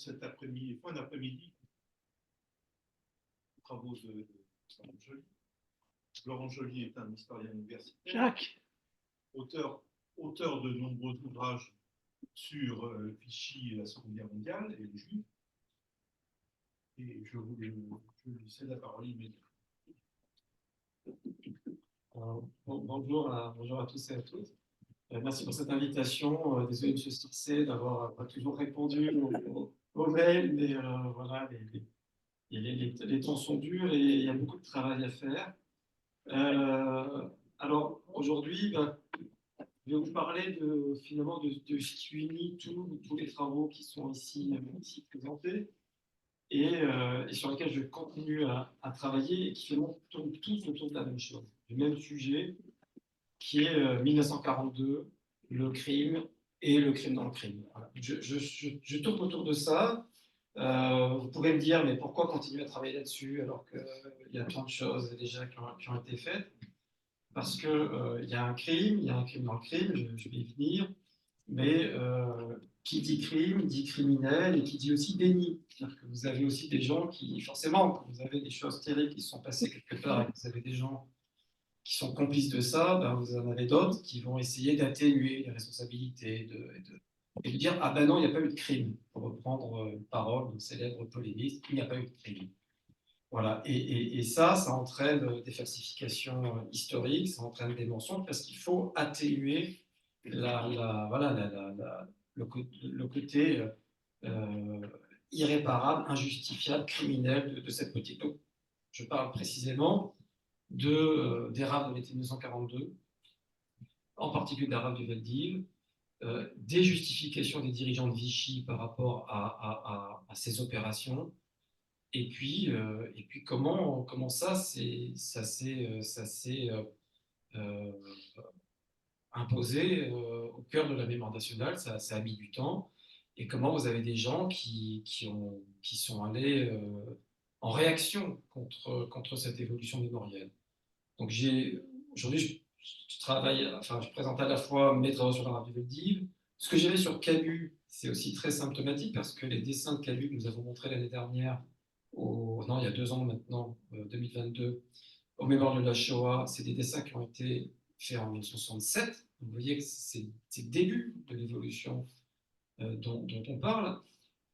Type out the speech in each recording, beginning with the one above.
cet après-midi, fin d'après-midi, les travaux de Laurent Joly. Laurent Joly est un historien universitaire, Jacques. auteur de nombreux ouvrages sur Vichy et la Seconde Guerre mondiale et les Juifs. Et je lui cède la parole immédiatement. Bonjour à tous et à toutes. Merci pour cette invitation. Désolé, M. Stixé, d'avoir pas toujours répondu aux mails, mais voilà, les temps sont durs et il y a beaucoup de travail à faire. Alors, aujourd'hui, je vais vous parler finalement de ce qui unit tous les travaux qui sont ici présentés et sur lesquels je continue à travailler et qui finalement tournent tous autour de la même chose, du même sujet, qui est 1942, le crime et le crime dans le crime. Voilà. Je tourne autour de ça. Vous pouvez me dire, mais pourquoi continuer à travailler là-dessus alors qu'il y a tant de choses déjà qui ont été faites? Parce qu'il y a un crime dans le crime, je vais y venir, mais qui dit crime, dit criminel, et qui dit aussi déni. C'est-à-dire que vous avez aussi des gens qui, forcément, quand vous avez des choses terribles qui se sont passées quelque part, et que vous avez des gens qui sont complices de ça, ben vous en avez d'autres qui vont essayer d'atténuer les responsabilités et de dire « Ah ben non, il n'y a pas eu de crime », pour reprendre une parole d'un célèbre polémiste, il n'y a pas eu de crime. Voilà, et ça entraîne des falsifications historiques, ça entraîne des mensonges, parce qu'il faut atténuer le côté irréparable, injustifiable, criminel de cette politique. Donc, je parle précisément des rafles de l'été 1942, en particulier de la rafle du Veldiv, des justifications des dirigeants de Vichy par rapport à ces opérations, et puis comment ça s'est imposé au cœur de la mémoire nationale, ça a mis du temps, et comment vous avez des gens qui sont allés en réaction contre cette évolution mémorielle. Donc aujourd'hui, je présente à la fois mes travaux sur la rafle du Veldiv. Ce que j'avais sur Camus, c'est aussi très symptomatique parce que les dessins de Camus que nous avons montrés l'année dernière, il y a 2 ans maintenant, 2022, au mémoire de la Shoah, c'est des dessins qui ont été faits en 1967. Vous voyez que c'est le début de l'évolution dont on parle.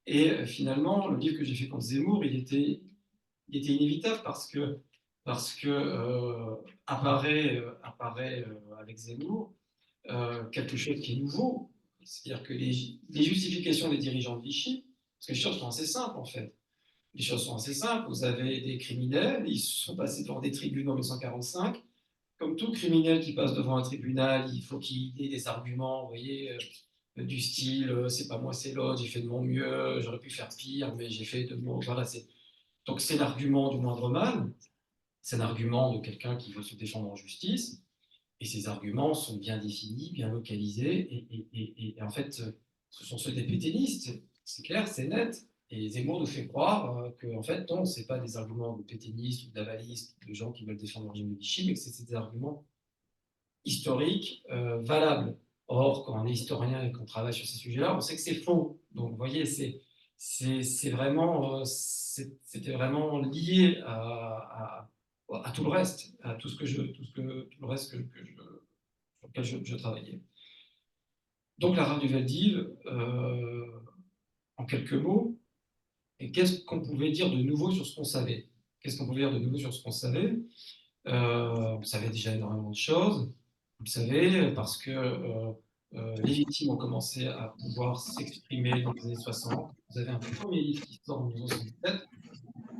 Et finalement, le livre que j'ai fait contre Zemmour, il était inévitable parce que apparaît avec Zemmour quelque chose qui est nouveau, c'est-à-dire que les justifications des dirigeants de Vichy, parce que les choses sont assez simples en fait. Les choses sont assez simples. Vous avez des criminels, ils sont passés devant des tribunaux en 1945. Comme tout criminel qui passe devant un tribunal, il faut qu'il ait des arguments, vous voyez, du style c'est pas moi, c'est l'autre, j'ai fait de mon mieux, j'aurais pu faire pire, mais j'ai fait de mon. Voilà, donc c'est l'argument du moindre mal. C'est un argument de quelqu'un qui veut se défendre en justice, et ces arguments sont bien définis, bien localisés, et en fait, ce sont ceux des pétainistes, c'est clair, c'est net, et Zemmour nous fait croire que, en fait, non, ce n'est pas des arguments de pétainistes ou d'avalistes, de gens qui veulent défendre le régime de Vichy, mais que c'est des arguments historiques valables. Or, quand on est historien et qu'on travaille sur ces sujets-là, on sait que c'est faux. Donc, vous voyez, c'était vraiment lié à tout le reste, à tout le reste sur lequel je travaillais. Donc la rafle du Veldiv, en quelques mots, et qu'est-ce qu'on pouvait dire de nouveau sur ce qu'on savait? On savait déjà énormément de choses, vous le savez, parce que les victimes ont commencé à pouvoir s'exprimer dans les années 60. Vous avez un premier livre qui sort en 1967,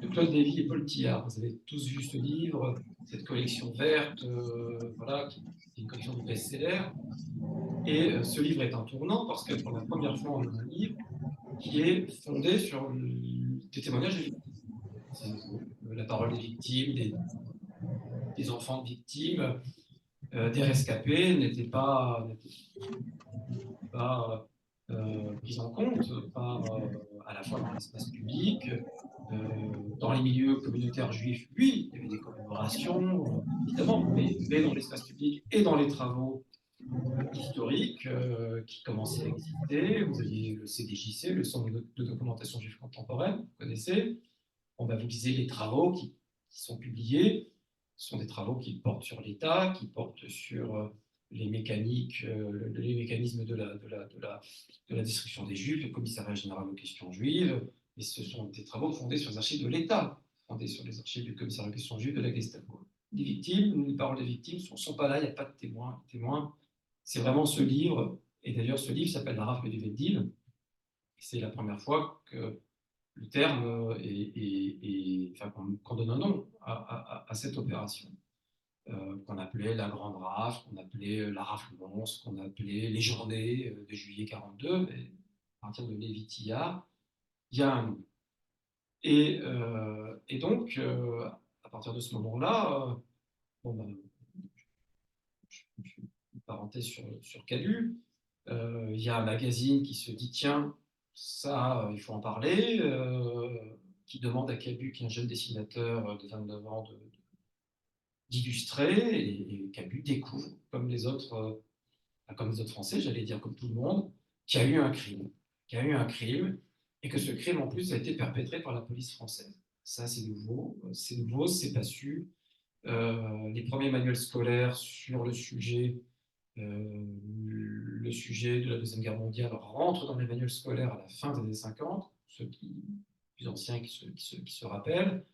de Claude Lévy et Paul Tillard. Vous avez tous vu ce livre, cette collection verte, qui est une collection de best-sellers. Et ce livre est un tournant parce que pour la première fois, on a un livre qui est fondé sur des témoignages des victimes. La parole des victimes, des enfants de victimes, des rescapés n'était pas prise en compte à la fois dans l'espace public, dans les milieux communautaires juifs, oui, il y avait des commémorations, évidemment, mais dans l'espace public et dans les travaux historiques qui commençaient à exister. Vous aviez le CDJC, le Centre de documentation juive contemporaine, vous connaissez. On va vous dire les travaux qui sont publiés. Ce sont des travaux qui portent sur l'État, qui portent sur les mécaniques, les mécanismes de la destruction des Juifs, le commissariat général aux questions juives. Et ce sont des travaux fondés sur les archives de l'État, fondés sur les archives du commissariat aux questions juives de la Gestapo. Les victimes, les paroles des victimes ne sont pas là, il n'y a pas de témoins. C'est vraiment ce livre, et d'ailleurs ce livre s'appelle La rafle du Veldil. C'est la première fois que le terme enfin, qu'on donne un nom à cette opération, qu'on appelait la Grande Rafle, qu'on appelait la Rafle Mons, qu'on appelait les Journées de juillet 42, mais à partir de Lévi-Tillard, il y a un nom. Et donc, à partir de ce moment-là, bon, ben, une parenthèse sur Cabu, il y a un magazine qui se dit tiens, ça, il faut en parler, qui demande à Cabu, qui est un jeune dessinateur de 29 ans, d'illustrer, et Cabu découvre, comme les autres Français, j'allais dire comme tout le monde, qu'il y a eu un crime, et que ce crime, en plus, a été perpétré par la police française. Ça, c'est nouveau, c'est pas su. Les premiers manuels scolaires sur le sujet de la Deuxième Guerre mondiale rentre dans les manuels scolaires à la fin des années 50, ceux plus anciens qui se rappellent.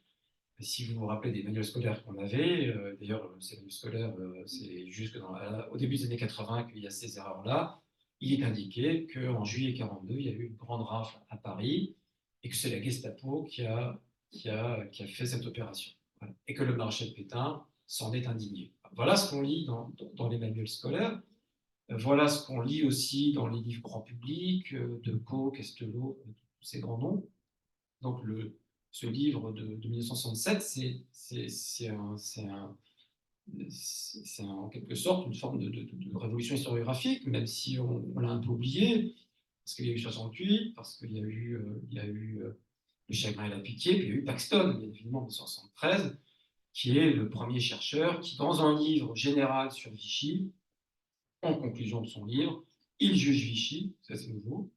Et si vous vous rappelez des manuels scolaires qu'on avait, d'ailleurs, ces manuels scolaires, c'est jusque au début des années 80 qu'il y a ces erreurs-là, il est indiqué qu'en juillet 42, il y a eu une grande rafle à Paris et que c'est la Gestapo qui a fait cette opération. Voilà. Et que le maréchal Pétain s'en est indigné. Voilà ce qu'on lit dans les manuels scolaires. Voilà ce qu'on lit aussi dans les livres grand public, de Pau, Castelot, tous ces grands noms. Donc ce livre de 1967, c'est en quelque sorte une forme de révolution historiographique, même si on l'a un peu oublié, parce qu'il y a eu 68, parce qu'il y a eu Le Chagrin et la Pitié, puis il y a eu Paxton, bien évidemment, en 1973, qui est le premier chercheur qui, dans un livre général sur Vichy, en conclusion de son livre, il juge Vichy, ça c'est nouveau,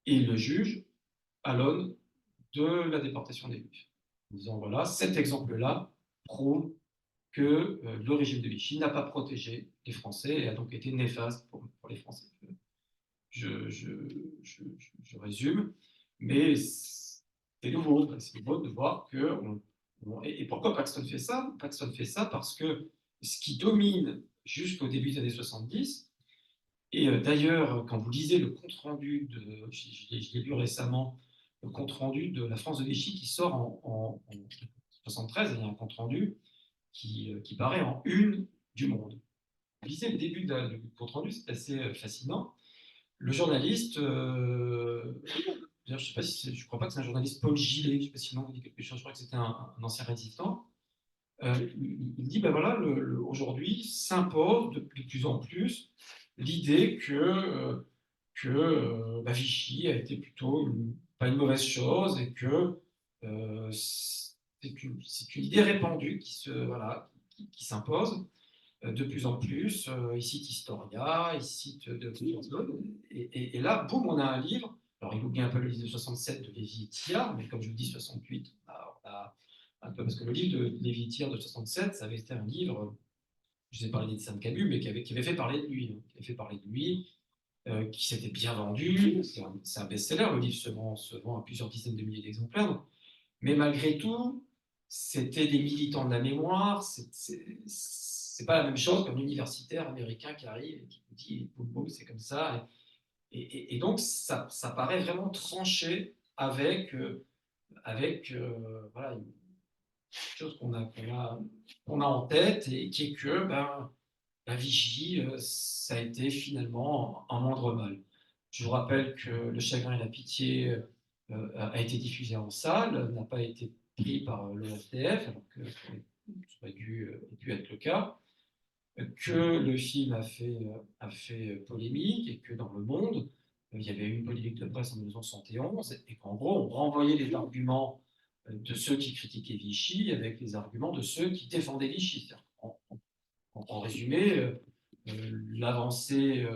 et il le juge à l'aune de la déportation des Juifs. En disant, voilà, cet exemple-là prouve que le régime de Vichy n'a pas protégé les Français et a donc été néfaste pour les Français. Je résume, mais c'est nouveau de voir que... et pourquoi Paxton fait ça? Paxton fait ça parce que ce qui domine jusqu'au début des années 70, et d'ailleurs, quand vous lisez le compte-rendu je l'ai lu récemment, le compte-rendu de la France de Vichy qui sort en 73, il y a un compte-rendu qui paraît en une du Monde. Vous lisez le début du compte-rendu, c'est assez fascinant. Le journaliste, je ne sais pas si je crois pas que c'est un journaliste Paul Gillet, je ne sais pas si le nom vous dit quelque chose, je crois que c'était un ancien résistant. Il dit, ben voilà, aujourd'hui s'impose de plus en plus l'idée que Vichy a été plutôt pas une mauvaise chose et que c'est une idée répandue qui s'impose de plus en plus. Il cite Historia, il cite de plusieurs autres. Et là, boum, on a un livre. Alors, il oublie un peu le livre de 67 de Lévi-Tillard, mais comme je vous dis, 68, on a un peu, parce que le livre de Lévi-Tillard de 67, ça avait été un livre, je vous ai parlé d'Étienne Cabu, mais qui avait fait parler de lui, qui s'était bien vendu. C'est un best-seller, le livre se vend à plusieurs dizaines de milliers d'exemplaires. Mais malgré tout, c'était des militants de la mémoire. C'est pas la même chose qu'un universitaire américain qui arrive et qui vous dit boum boum, c'est comme ça. Et donc, ça paraît vraiment tranché avec voilà, une chose qu'on a en tête et qui est que la Vichy, ça a été finalement un moindre mal. Je vous rappelle que Le Chagrin et la Pitié a été diffusé en salle, n'a pas été pris par le SDF, alors que ça aurait dû être le cas, que le film a fait polémique et que dans le monde, il y avait eu une polémique de presse en 1971 et qu'en gros, on renvoyait les arguments de ceux qui critiquaient Vichy avec les arguments de ceux qui défendaient Vichy. En résumé, l'avancée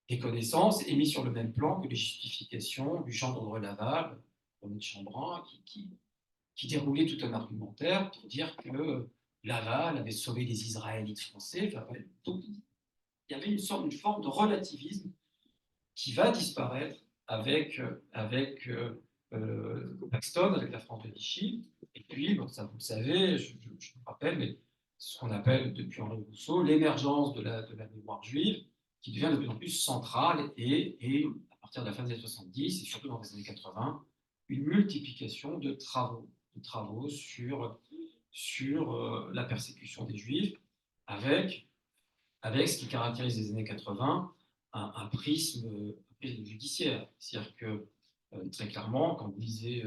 des connaissances est mise sur le même plan que les justifications du Jean d'André Laval, René de Chambrun, qui déroulait tout un argumentaire pour dire que Laval avait sauvé les Israélites français. Enfin, ouais, donc, il y avait une forme de relativisme qui va disparaître avec Paxton, avec la France de Vichy. Et puis, bon, ça vous le savez, je me rappelle, mais ce qu'on appelle depuis Henri Rousseau l'émergence de la mémoire juive, qui devient de plus en plus centrale et à partir de la fin des années 70 et surtout dans les années 80, une multiplication de travaux sur la persécution des Juifs, avec ce qui caractérise les années 80, un prisme judiciaire. C'est-à-dire que, très clairement, quand vous lisez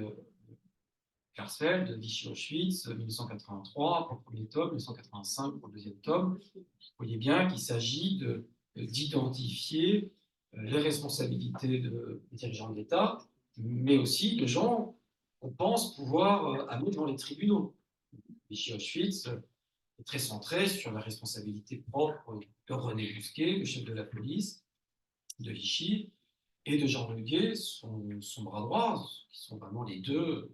Klarsfeld, Vichy Auschwitz, 1983 pour le premier tome, 1985 pour le deuxième tome, vous voyez bien qu'il s'agit d'identifier les responsabilités des dirigeants de l'État, mais aussi de gens qu'on pense pouvoir amener devant les tribunaux. Vichy Auschwitz est très centré sur la responsabilité propre de René Busquet, le chef de la police de Vichy, et de Jean Leguet, son bras droit, qui sont vraiment les deux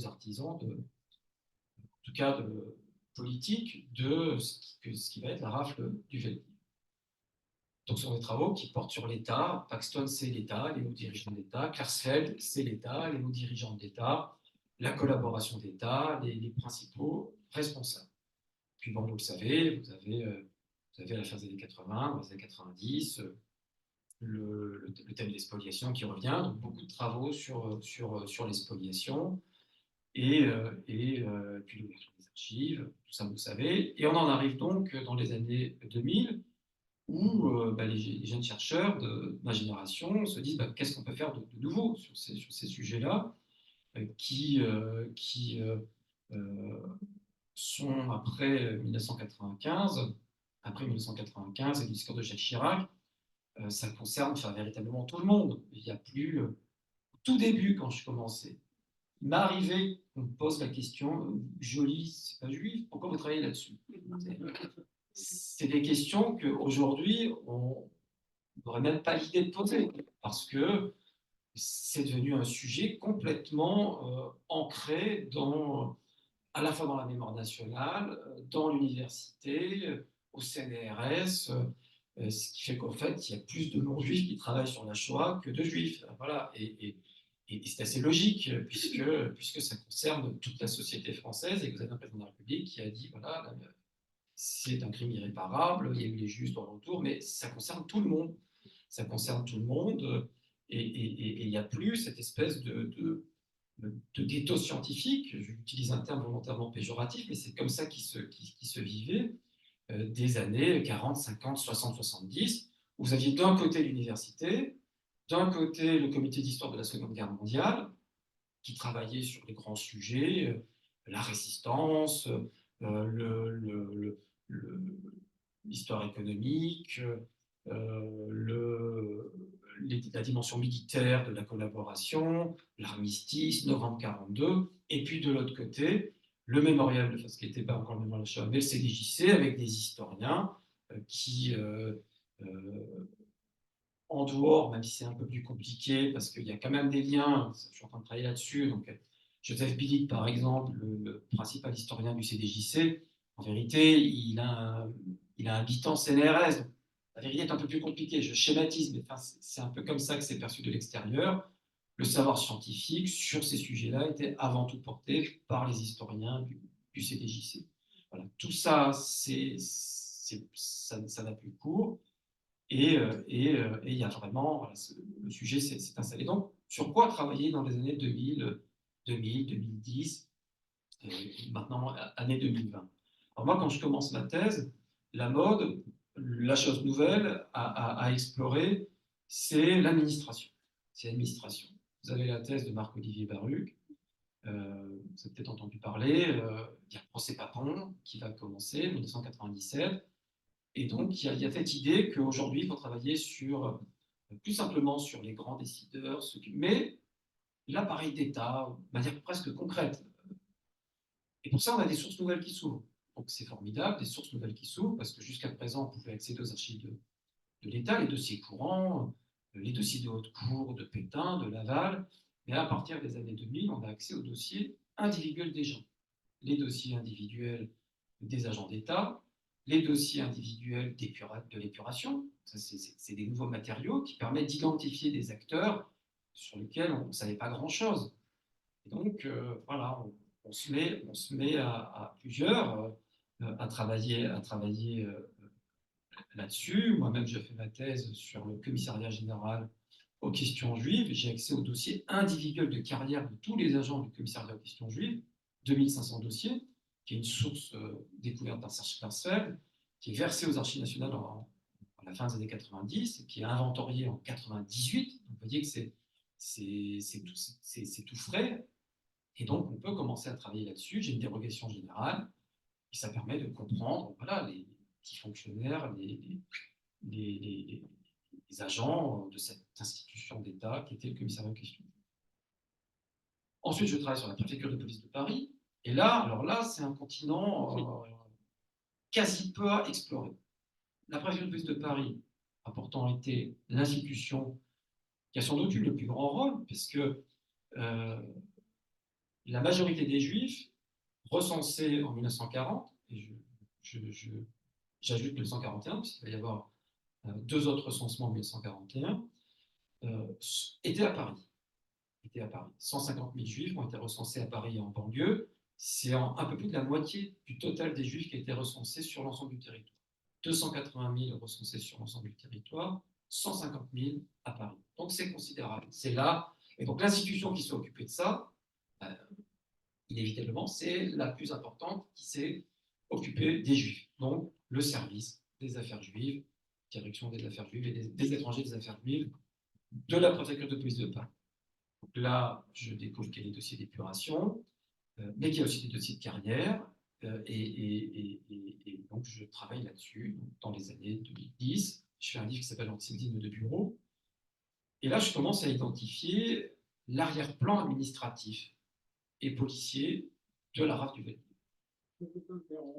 artisans, en tout cas politique, de ce qui va être la rafle du Veldiv. Donc, ce sont des travaux qui portent sur l'État. Paxton, c'est l'État, les hauts dirigeants de l'État. Klarsfeld, c'est l'État, les hauts dirigeants de l'État, la collaboration d'État, les principaux responsables. Puis, bon, vous le savez, vous avez à la fin des années 80, dans les années 90, le thème de l'expoliation qui revient, donc beaucoup de travaux sur l'expoliation et puis l'ouverture des archives, tout ça vous le savez. Et on en arrive donc dans les années 2000 où les jeunes chercheurs de ma génération se disent qu'est-ce qu'on peut faire de nouveau sur ces sujets-là qui sont après 1995 et le discours de Jacques Chirac. Ça concerne véritablement tout le monde. Il n'y a plus. Au tout début, quand je commençais, il m'est arrivé qu'on me pose la question Joly, c'est pas juif, pourquoi vous travaillez là-dessus? C'est des questions qu'aujourd'hui, on n'aurait même pas l'idée de poser, parce que c'est devenu un sujet complètement ancré à la fois dans la mémoire nationale, dans l'université, au CNRS. Ce qui fait qu'en fait, il y a plus de non-juifs qui travaillent sur la Shoah que de juifs. Voilà. Et c'est assez logique, puisque ça concerne toute la société française et que vous avez un président de la République qui a dit voilà, c'est un crime irréparable, il y a eu les juifs dans l'entour, mais ça concerne tout le monde. Ça concerne tout le monde. Et il n'y a plus cette espèce de ghetto scientifique. J'utilise un terme volontairement péjoratif, mais c'est comme ça qui se vivait. Des années 40, 50, 60, 70, où vous aviez d'un côté l'université, d'un côté le comité d'histoire de la Seconde Guerre mondiale, qui travaillait sur les grands sujets, la résistance, l'histoire économique, la dimension militaire de la collaboration, l'armistice, novembre 42, et puis de l'autre côté, le mémorial, ce qui n'était pas encore le mémorial de Shoah, mais le CDJC, avec des historiens qui, en dehors, même si c'est un peu plus compliqué, parce qu'il y a quand même des liens, je suis en train de travailler là-dessus, donc Joseph Billig, par exemple, le principal historien du CDJC, en vérité, il a un bitan CNRS, donc la vérité est un peu plus compliquée, je schématise, mais c'est un peu comme ça que c'est perçu de l'extérieur. Le savoir scientifique sur ces sujets-là était avant tout porté par les historiens du CDJC. Voilà. Tout ça, ça n'a plus cours. Et il y a vraiment, voilà, le sujet s'est installé. Donc, sur quoi travailler dans les années 2000, 2010, maintenant, année 2020? Alors moi, quand je commence ma thèse, la mode, la chose nouvelle à explorer, c'est l'administration. C'est l'administration. Vous avez la thèse de Marc-Olivier Baruch, vous avez peut-être entendu parler, il y a le procès Papon qui va commencer en 1997. Et donc, il y a cette idée qu'aujourd'hui, il faut travailler plus simplement sur les grands décideurs, mais l'appareil d'État, de manière presque concrète. Et pour ça, on a des sources nouvelles qui s'ouvrent. Donc c'est formidable, des sources nouvelles qui s'ouvrent, parce que jusqu'à présent, on pouvait accéder aux archives de l'État, les dossiers courants, les dossiers de haute cour, de Pétain, de Laval. Mais à partir des années 2000, on a accès aux dossiers individuels des gens. Les dossiers individuels des agents d'État, les dossiers individuels de l'épuration. C'est des nouveaux matériaux qui permettent d'identifier des acteurs sur lesquels on ne savait pas grand-chose. Et donc, voilà, on se met à plusieurs à travailler là-dessus. Moi-même, j'ai fait ma thèse sur le commissariat général aux questions juives. J'ai accès aux dossiers individuels de carrière de tous les agents du commissariat aux questions juives, 2500 dossiers, qui est une source découverte par Serge Klarsfeld, qui est versée aux archives nationales à la fin des années 90, et qui est inventoriée en 98. Donc, vous voyez que c'est tout frais. Et donc, on peut commencer à travailler là-dessus. J'ai une dérogation générale, et ça permet de comprendre, voilà, les petits fonctionnaires, les agents de cette institution d'État qui était le commissariat aux questions. Ensuite, je travaille sur la préfecture de police de Paris. Et là, alors là, c'est un continent quasi peu exploré. La préfecture de police de Paris a pourtant été l'institution qui a sans doute eu le plus grand rôle, puisque la majorité des Juifs recensés en 1940, et j'ajoute 1941, puisqu'il va y avoir 2 autres recensements en 1941, étaient à Paris. 150 000 Juifs ont été recensés à Paris et en banlieue. C'est un peu plus de la moitié du total des Juifs qui a été recensés sur l'ensemble du territoire. 280 000 recensés sur l'ensemble du territoire, 150 000 à Paris. Donc c'est considérable. C'est là. Et donc l'institution qui s'est occupée de ça, inévitablement, c'est la plus importante qui s'est occupée des Juifs. Donc le service des affaires juives, direction des affaires juives et des étrangers des affaires juives de la préfecture de police de Paris. Donc là, je découvre qu'il y a des dossiers d'épuration, mais qu'il y a aussi des dossiers de carrière, et donc je travaille là-dessus dans les années 2010. Je fais un livre qui s'appelle Antisémitisme de bureau, et là, je commence à identifier l'arrière-plan administratif et policier de la RAF du Veldiv.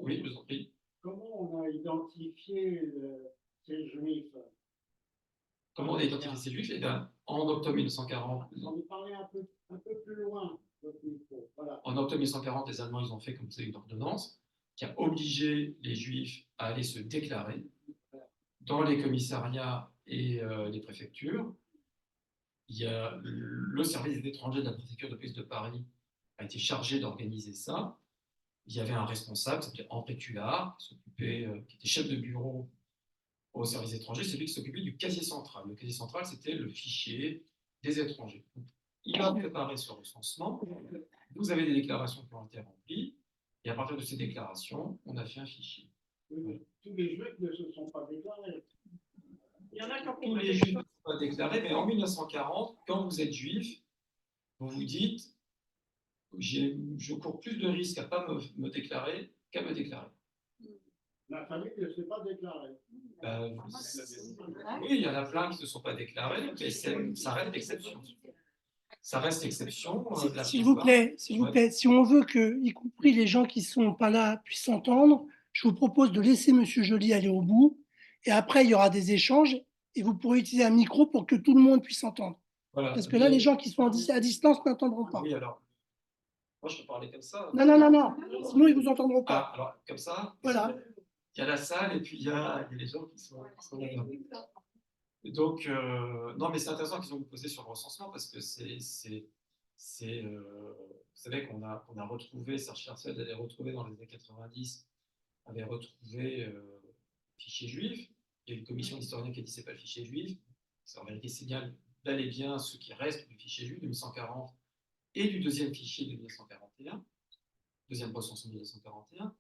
Oui, je vous en prie. Comment on a identifié ces juifs? Comment on a identifié ces juifs? Eh bien, en octobre 1940. Vous en parlez un peu plus loin. Voilà. En octobre 1940, les Allemands ils ont fait, comme vous savez, une ordonnance qui a obligé les Juifs à aller se déclarer dans les commissariats et les préfectures. Il y a le service des étrangers de la préfecture de police de Paris a été chargé d'organiser ça. Il y avait un responsable, qui s'appelait André Tullard, qui était chef de bureau au service étranger, c'est lui qui s'occupait du casier central. Le casier central, c'était le fichier des étrangers. Il a préparé ce recensement. Vous avez des déclarations qui ont été remplies, et à partir de ces déclarations, on a fait un fichier. Oui, tous les Juifs ne se sont pas déclarés. Il y en a qui ont Tous les Juifs ne sont pas déclarés, mais en 1940, quand vous êtes Juif, vous vous dites je cours plus de risques à ne pas me déclarer qu'à me déclarer. La famille ne s'est pas déclarée. Oui, il y en a plein qui ne se sont pas déclarés, mais ça reste exception. Ça reste exception. S'il vous plaît, si on veut que, y compris les gens qui ne sont pas là, puissent s'entendre, je vous propose de laisser M. Joly aller au bout, et après, il y aura des échanges, et vous pourrez utiliser un micro pour que tout le monde puisse entendre. Voilà. Parce que là, les gens qui sont à distance n'entendront pas. Oui, alors, moi, je peux parler comme ça. Non, sinon, ils ne vous entendront pas. Ah, alors, comme ça, voilà. Il y a la salle, et puis il y a les gens qui sont là. Donc, non, mais c'est intéressant qu'ils ont posé sur le recensement, parce que vous savez qu'on a retrouvé, Serge Klarsfeld avait retrouvé dans les années 90, avait retrouvé le fichier juif. Il y a une commission d'historiens qui a dit c'est pas le fichier juif. En vérité, c'est bien bel et bien ce qui reste du fichier juif de 1940 et du deuxième fichier de 1941, deuxième recensement de 1941.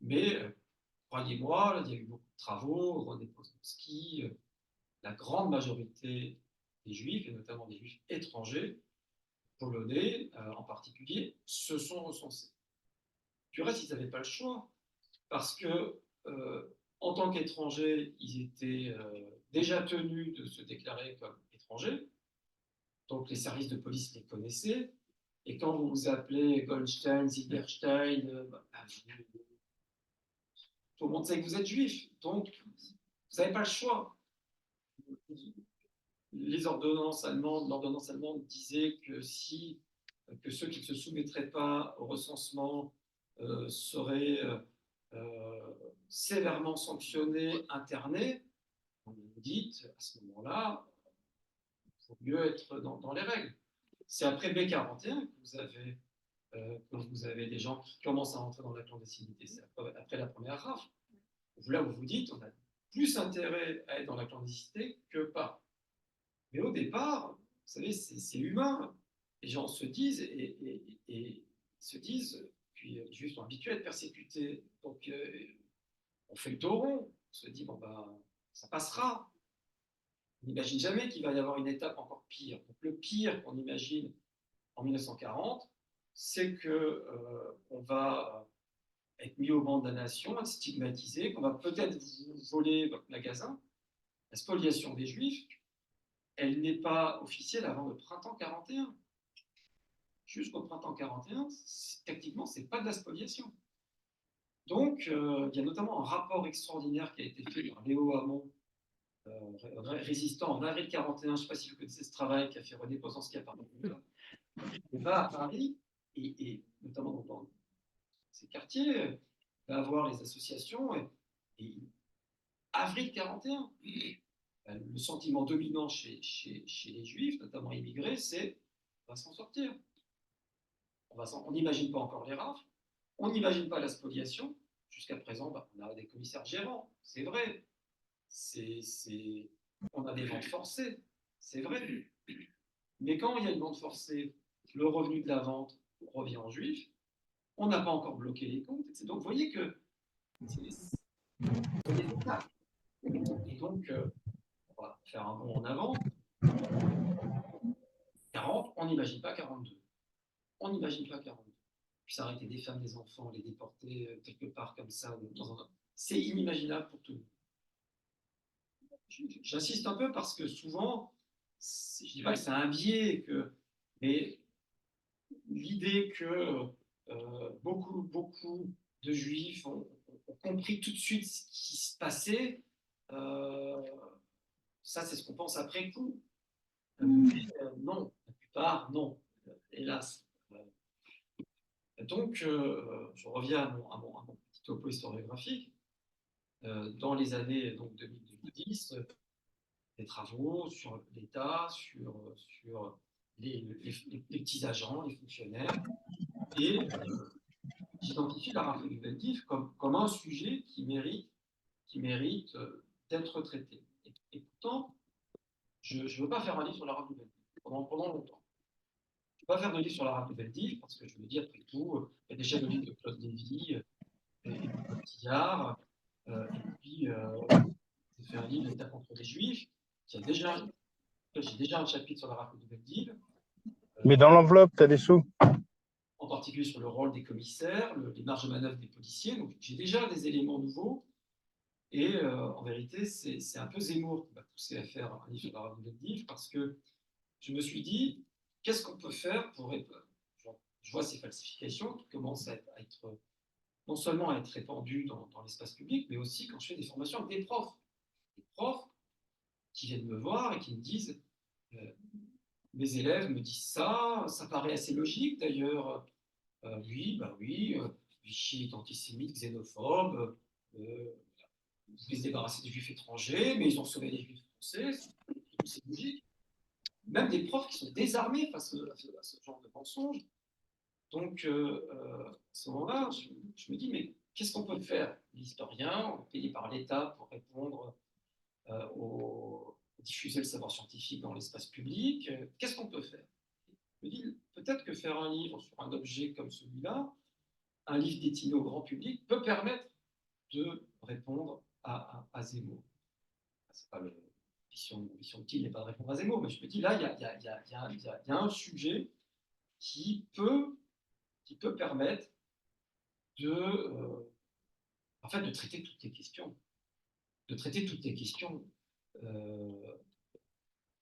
Mais croyez-moi, il y a eu beaucoup de travaux, René Posnanski, la grande majorité des Juifs, et notamment des Juifs étrangers, polonais en particulier, se sont recensés. Du reste, ils n'avaient pas le choix, parce que en tant qu'étrangers, ils étaient déjà tenus de se déclarer comme étrangers, donc les services de police les connaissaient, et quand vous vous appelez Goldstein, Zilberstein, tout le monde sait que vous êtes juif, donc vous n'avez pas le choix. L'ordonnance allemande disait que que ceux qui ne se soumettraient pas au recensement seraient sévèrement sanctionnés, internés. Vous dites, à ce moment-là, il faut mieux être dans les règles. C'est après B41 que vous avez des gens qui commencent à rentrer dans la clandestinité. C'est après la première rafle. Là, vous vous dites, on a plus intérêt à être dans la clandestinité que pas. Mais au départ, vous savez, c'est humain. Les gens se disent, puis les juifs sont habitués à être persécutés. Donc, on fait le dos rond. On se dit, bon, ben, ça passera. On n'imagine jamais qu'il va y avoir une étape encore pire. Donc, le pire qu'on imagine en 1940, c'est qu'on va être mis au banc de la nation, être stigmatisé, qu'on va peut-être voler votre magasin. La spoliation des juifs, elle n'est pas officielle avant le printemps 41. Jusqu'au printemps 41, tactiquement, ce n'est pas de la spoliation. Donc, il y a notamment un rapport extraordinaire qui a été fait par Léo Hamon, résistant en avril 41, je ne sais pas si vous connaissez ce travail, qui a fait René Posanski à Paris. Il va à Paris, et notamment dans ces quartiers, va voir les associations, et avril 41, le sentiment dominant chez les juifs, notamment immigrés, c'est on va s'en sortir. On n'imagine pas encore les rafles, on n'imagine pas la spoliation. Jusqu'à présent, on a des commissaires gérants, c'est vrai. On a des ventes forcées, c'est vrai. Mais quand il y a une vente forcée, le revenu de la vente revient en juif, on n'a pas encore bloqué les comptes. Donc, vous voyez que et donc, on va faire un bond en avant. 40, on n'imagine pas 42. On n'imagine pas 42. Puis s'arrêter des femmes, des enfants, les déporter quelque part comme ça, c'est inimaginable pour tout le monde. J'insiste un peu parce que souvent, je ne dis pas que c'est un biais, mais l'idée que beaucoup de juifs ont compris tout de suite ce qui se passait, ça c'est ce qu'on pense après coup. Non, la plupart, non, hélas. Donc, je reviens à mon petit topo historiographique. Dans les années donc, 2010, des travaux sur l'État, sur les petits agents, les fonctionnaires, et j'identifie la rafle du Veldiv comme un sujet qui mérite d'être traité. Et pourtant, je ne veux pas faire un livre sur la rafle du Veldiv pendant longtemps. Je ne veux pas faire de livre sur la rafle du Veldiv parce que je me dis, après tout, il y a déjà le livre de Claude Lévy et de Tillard, et puis j'ai fait un livre, l'État contre les Juifs. J'ai déjà un chapitre sur la rafle du Veldiv. Mais dans l'enveloppe, tu as des sous. En particulier sur le rôle des commissaires, les marges de manœuvre des policiers. Donc j'ai déjà des éléments nouveaux. Et en vérité, c'est un peu Zemmour qui m'a poussé à faire un livre sur la rafle du Veldiv parce que je me suis dit, qu'est-ce qu'on peut faire pour répondre. Je vois ces falsifications qui commencent à être non seulement à être répandues dans l'espace public, mais aussi quand je fais des formations avec des profs. Des profs qui viennent me voir et qui me disent mes élèves me disent ça paraît assez logique d'ailleurs. Oui, Vichy est antisémite, xénophobe, vous voulez se débarrasser des juifs étrangers, mais ils ont sauvé les juifs français, c'est logique. Même des profs qui sont désarmés face à ce genre de mensonges. Donc, à ce moment-là, je me dis, mais qu'est-ce qu'on peut faire? L'historien, payé par l'État pour répondre diffuser le savoir scientifique dans l'espace public, qu'est-ce qu'on peut faire? Je me dis, peut-être que faire un livre sur un objet comme celui-là, un livre destiné au grand public, peut permettre de répondre à Zemmour. C'est pas mission utile n'est pas de répondre à Zemmour, mais je me dis, là, il y a un sujet qui peut permettre de traiter toutes les questions.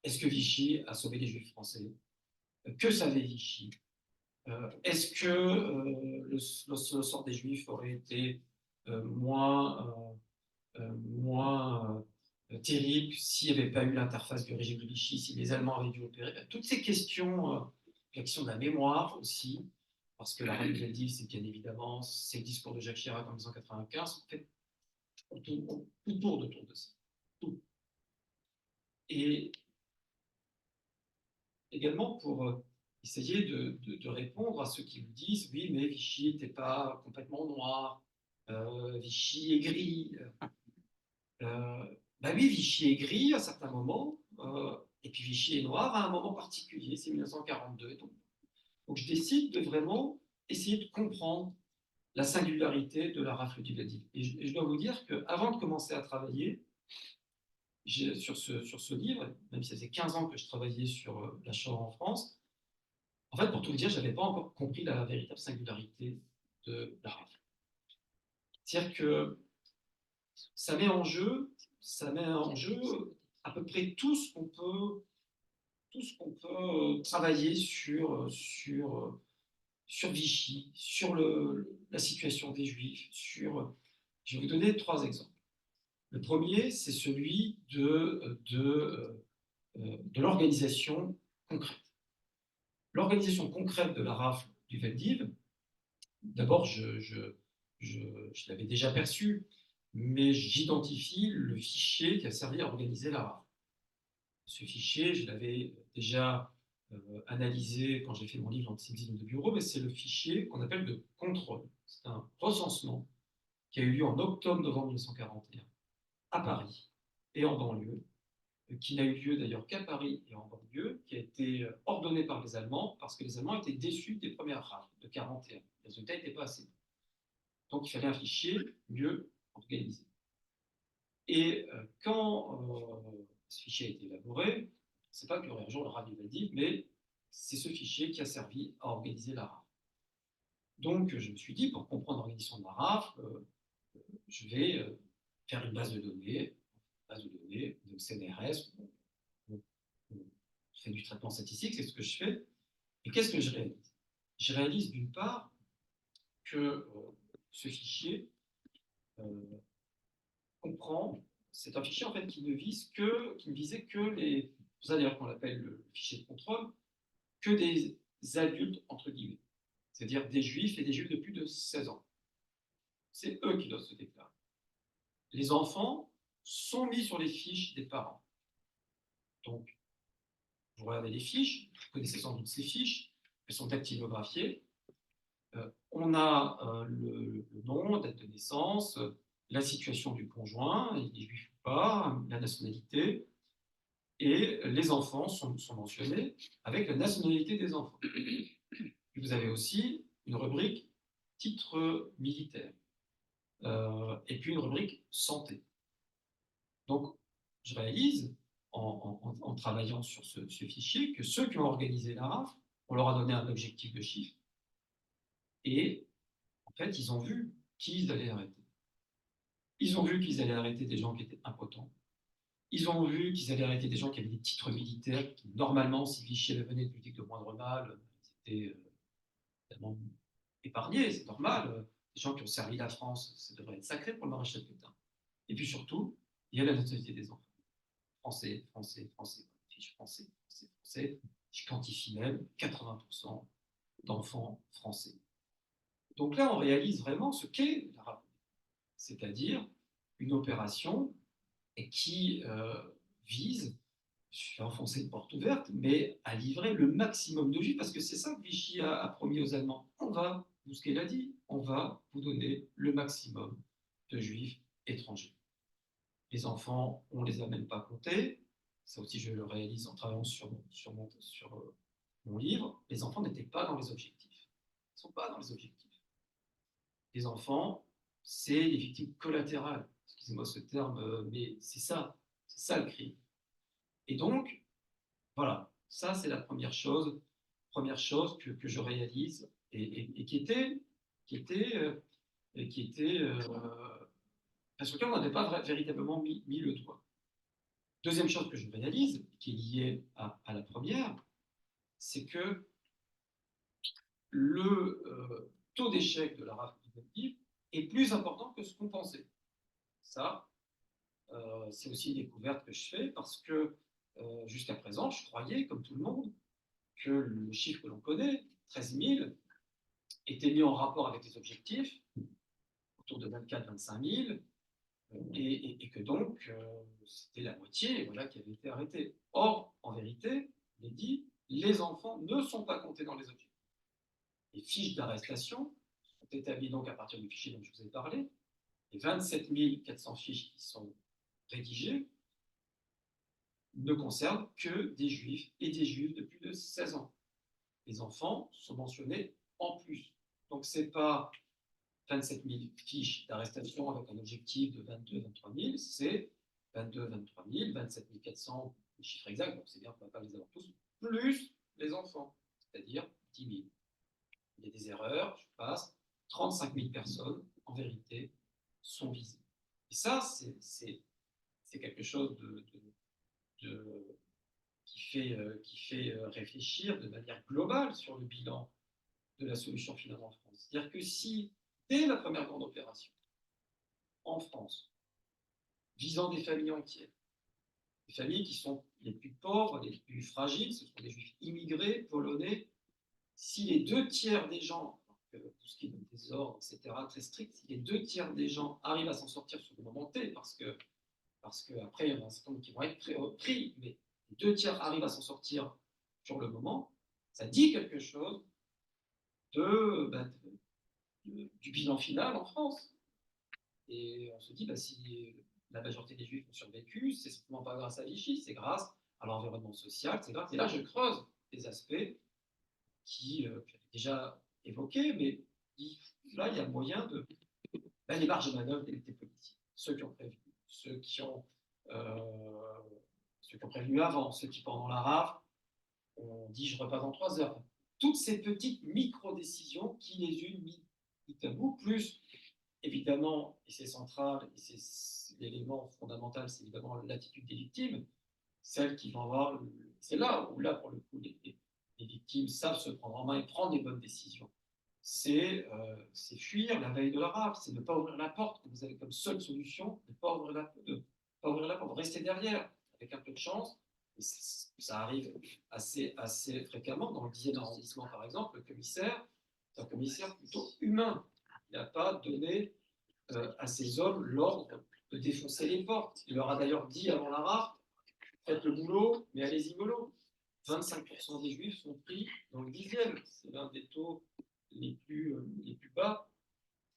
Est-ce que Vichy a sauvé les Juifs français? Que savait Vichy? Est-ce que le sort des Juifs aurait été moins terrible s'il n'y avait pas eu l'interface du régime de Vichy, si les Allemands avaient dû opérer. Toutes ces questions, la question de la mémoire aussi, parce que la règle de Veldiv, c'est bien évidemment, c'est le discours de Jacques Chirac en 1995, en fait, tout tourne autour de ça. Tout. Et également pour essayer de répondre à ceux qui vous disent oui, mais Vichy n'était pas complètement noir, Vichy est gris. Bah oui, Vichy est gris à certains moments, et puis Vichy est noir à un moment particulier, c'est 1942. Donc je décide de vraiment essayer de comprendre la singularité de la rafle du Veldiv. Et je dois vous dire qu'avant de commencer à travailler sur ce livre, même si ça faisait 15 ans que je travaillais sur la Shoah en France, en fait, pour tout vous dire, je n'avais pas encore compris la véritable singularité de la rafle. C'est-à-dire que ça met en jeu à peu près tout ce qu'on peut travailler sur Vichy, sur la situation des Juifs. Je vais vous donner 3 exemples. Le premier, c'est celui de l'organisation concrète. L'organisation concrète de la rafle du Veldiv, d'abord, je l'avais déjà perçu, mais j'identifie le fichier qui a servi à organiser la rafle. Ce fichier, je l'avais déjà analysé quand j'ai fait mon livre L'antisémitisme de bureau, mais c'est le fichier qu'on appelle de contrôle. C'est un recensement qui a eu lieu en octobre-novembre 1941 à Paris et en banlieue, qui n'a eu lieu d'ailleurs qu'à Paris et en banlieue, qui a été ordonné par les Allemands parce que les Allemands étaient déçus des premières rafles de 1941. Les résultats n'étaient pas assez bons. Donc il fallait un fichier mieux organisé. Et quand ce fichier a été élaboré, ce n'est pas qu'il y aurait un jour le rafle du Veldiv, mais c'est ce fichier qui a servi à organiser la rafle. Donc je me suis dit, pour comprendre l'organisation de la rafle, je vais faire une base de données, de CNRS, on fait du traitement statistique, c'est ce que je fais. Et qu'est-ce que je réalise? Je réalise d'une part que ce fichier comprend, c'est un fichier en fait qui ne visait que les, c'est ça d'ailleurs qu'on l'appelle le fichier de contrôle, que des adultes entre guillemets, c'est-à-dire des juifs et des juifs de plus de 16 ans. C'est eux qui doivent se déclarer. Les enfants sont mis sur les fiches des parents. Donc, vous regardez les fiches, vous connaissez sans doute ces fiches, elles sont dactylographiées. On a le nom, date de naissance, la situation du conjoint, il est juif ou pas, la nationalité, et les enfants sont mentionnés avec la nationalité des enfants. Vous avez aussi une rubrique titre militaire, et puis une rubrique santé. Donc, je réalise, en travaillant sur ce fichier, que ceux qui ont organisé la rafle, on leur a donné un objectif de chiffre, et en fait, ils ont vu qui ils allaient arrêter. Ils ont vu qu'ils allaient arrêter des gens qui étaient impotents. Ils ont vu qu'ils allaient arrêter des gens qui avaient des titres militaires, qui normalement, si Vichy avait mené une politique de moindre mal, ils étaient tellement épargnés, c'est normal. Des gens qui ont servi la France, ça devrait être sacré pour le maréchal Pétain. Et puis surtout, il y a la nationalité des enfants. Français, fiche français. Je quantifie même 80% d'enfants français. Donc là, on réalise vraiment ce qu'est la rafle, c'est-à-dire une opération qui vise, je vais enfoncer une porte ouverte, mais à livrer le maximum de juifs, parce que c'est ça que Vichy a promis aux Allemands. On va, ce qu'elle a dit, on va vous donner le maximum de juifs étrangers. Les enfants, on ne les a même pas comptés. Ça aussi, je le réalise en travaillant sur mon livre. Les enfants n'étaient pas dans les objectifs. Ils ne sont pas dans les objectifs. Les enfants, c'est les victimes collatérales. Excusez-moi ce terme, mais c'est ça le crime. Et donc, voilà, ça c'est la première chose que je réalise et qui était sur lequel on n'avait pas véritablement mis le doigt. Deuxième chose que je réalise, qui est liée à la première, c'est que le taux d'échec de la rafle du Veldiv est plus important que ce qu'on pensait. Ça, c'est aussi une découverte que je fais parce que jusqu'à présent, je croyais, comme tout le monde, que le chiffre que l'on connaît, 13 000, était mis en rapport avec les objectifs, autour de 24-25 000, et que donc c'était la moitié voilà, qui avait été arrêtée. Or, en vérité, il est dit, les enfants ne sont pas comptés dans les objectifs. Les fiches d'arrestation sont établies donc à partir du fichier dont je vous ai parlé, les 27 400 fiches qui sont rédigées ne concernent que des juifs et des juifs de plus de 16 ans. Les enfants sont mentionnés en plus. Donc ce n'est pas 27 000 fiches d'arrestation avec un objectif de 22-23 000, c'est 22-23 000, 27 400, les chiffres exacts, donc c'est bien qu'on ne va pas les avoir tous, plus les enfants, c'est-à-dire 10 000. Il y a des erreurs, je passe, 35 000 personnes, en vérité, sont visées. Et ça, c'est quelque chose qui fait réfléchir de manière globale sur le bilan de la solution finale en France. C'est-à-dire que si, dès la première grande opération, en France, visant des familles entières, des familles qui sont les plus pauvres, les plus fragiles, ce sont des juifs immigrés, polonais, si les 2 tiers des gens, tout ce qui est des ordres, etc., très strict, si les 2 tiers des gens arrivent à s'en sortir sur le moment T, parce qu'après, il y en a un certain nombre qui vont être pris, mais les 2 tiers arrivent à s'en sortir sur le moment, ça dit quelque chose du bilan final en France. Et on se dit, si la majorité des Juifs ont survécu, c'est simplement pas grâce à Vichy, c'est grâce à l'environnement social, c'est grâce. Et là, je creuse des aspects qui j'avais déjà évoqués, mais là, il y a moyen de. Les marges de manœuvre des politiques, ceux qui ont prévenu, ceux qui ont prévenu avant, ceux qui, pendant la rafle, ont dit je repasse dans 3 heures. Toutes ces petites micro-décisions qui les unes mis à bout, plus évidemment, et c'est central, et c'est l'élément fondamental, c'est évidemment l'attitude des victimes, celles qui vont avoir, c'est là où pour le coup, les victimes savent se prendre en main et prendre des bonnes décisions. C'est fuir la veille de la rafle, c'est ne pas ouvrir la porte, que vous avez comme seule solution, de ne pas ouvrir la porte, rester derrière, avec un peu de chance. Et ça arrive assez fréquemment. Dans le 10e arrondissement, par exemple, le commissaire, c'est un commissaire plutôt humain. Il n'a pas donné à ces hommes l'ordre de défoncer les portes. Il leur a d'ailleurs dit avant la rafle, faites le boulot, mais allez-y mollo. 25% des juifs sont pris dans le 10e. C'est l'un des taux les plus bas.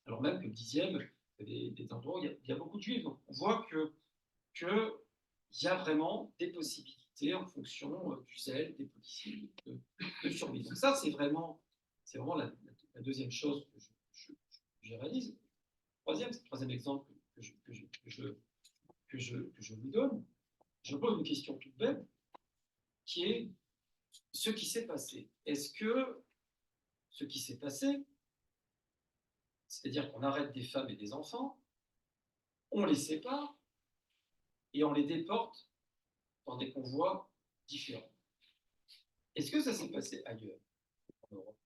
Alors même que le 10e, des endroits où il y a beaucoup de juifs. Donc on voit qu'il y a vraiment des possibilités en fonction du zèle des policiers de survie. Donc ça, c'est vraiment la deuxième chose que je réalise. C'est le troisième exemple que je vous donne. Je pose une question toute bête, qui est ce qui s'est passé. Est-ce que ce qui s'est passé, c'est-à-dire qu'on arrête des femmes et des enfants, on les sépare et on les déporte dans des convois différents. Est-ce que ça s'est passé ailleurs en Europe?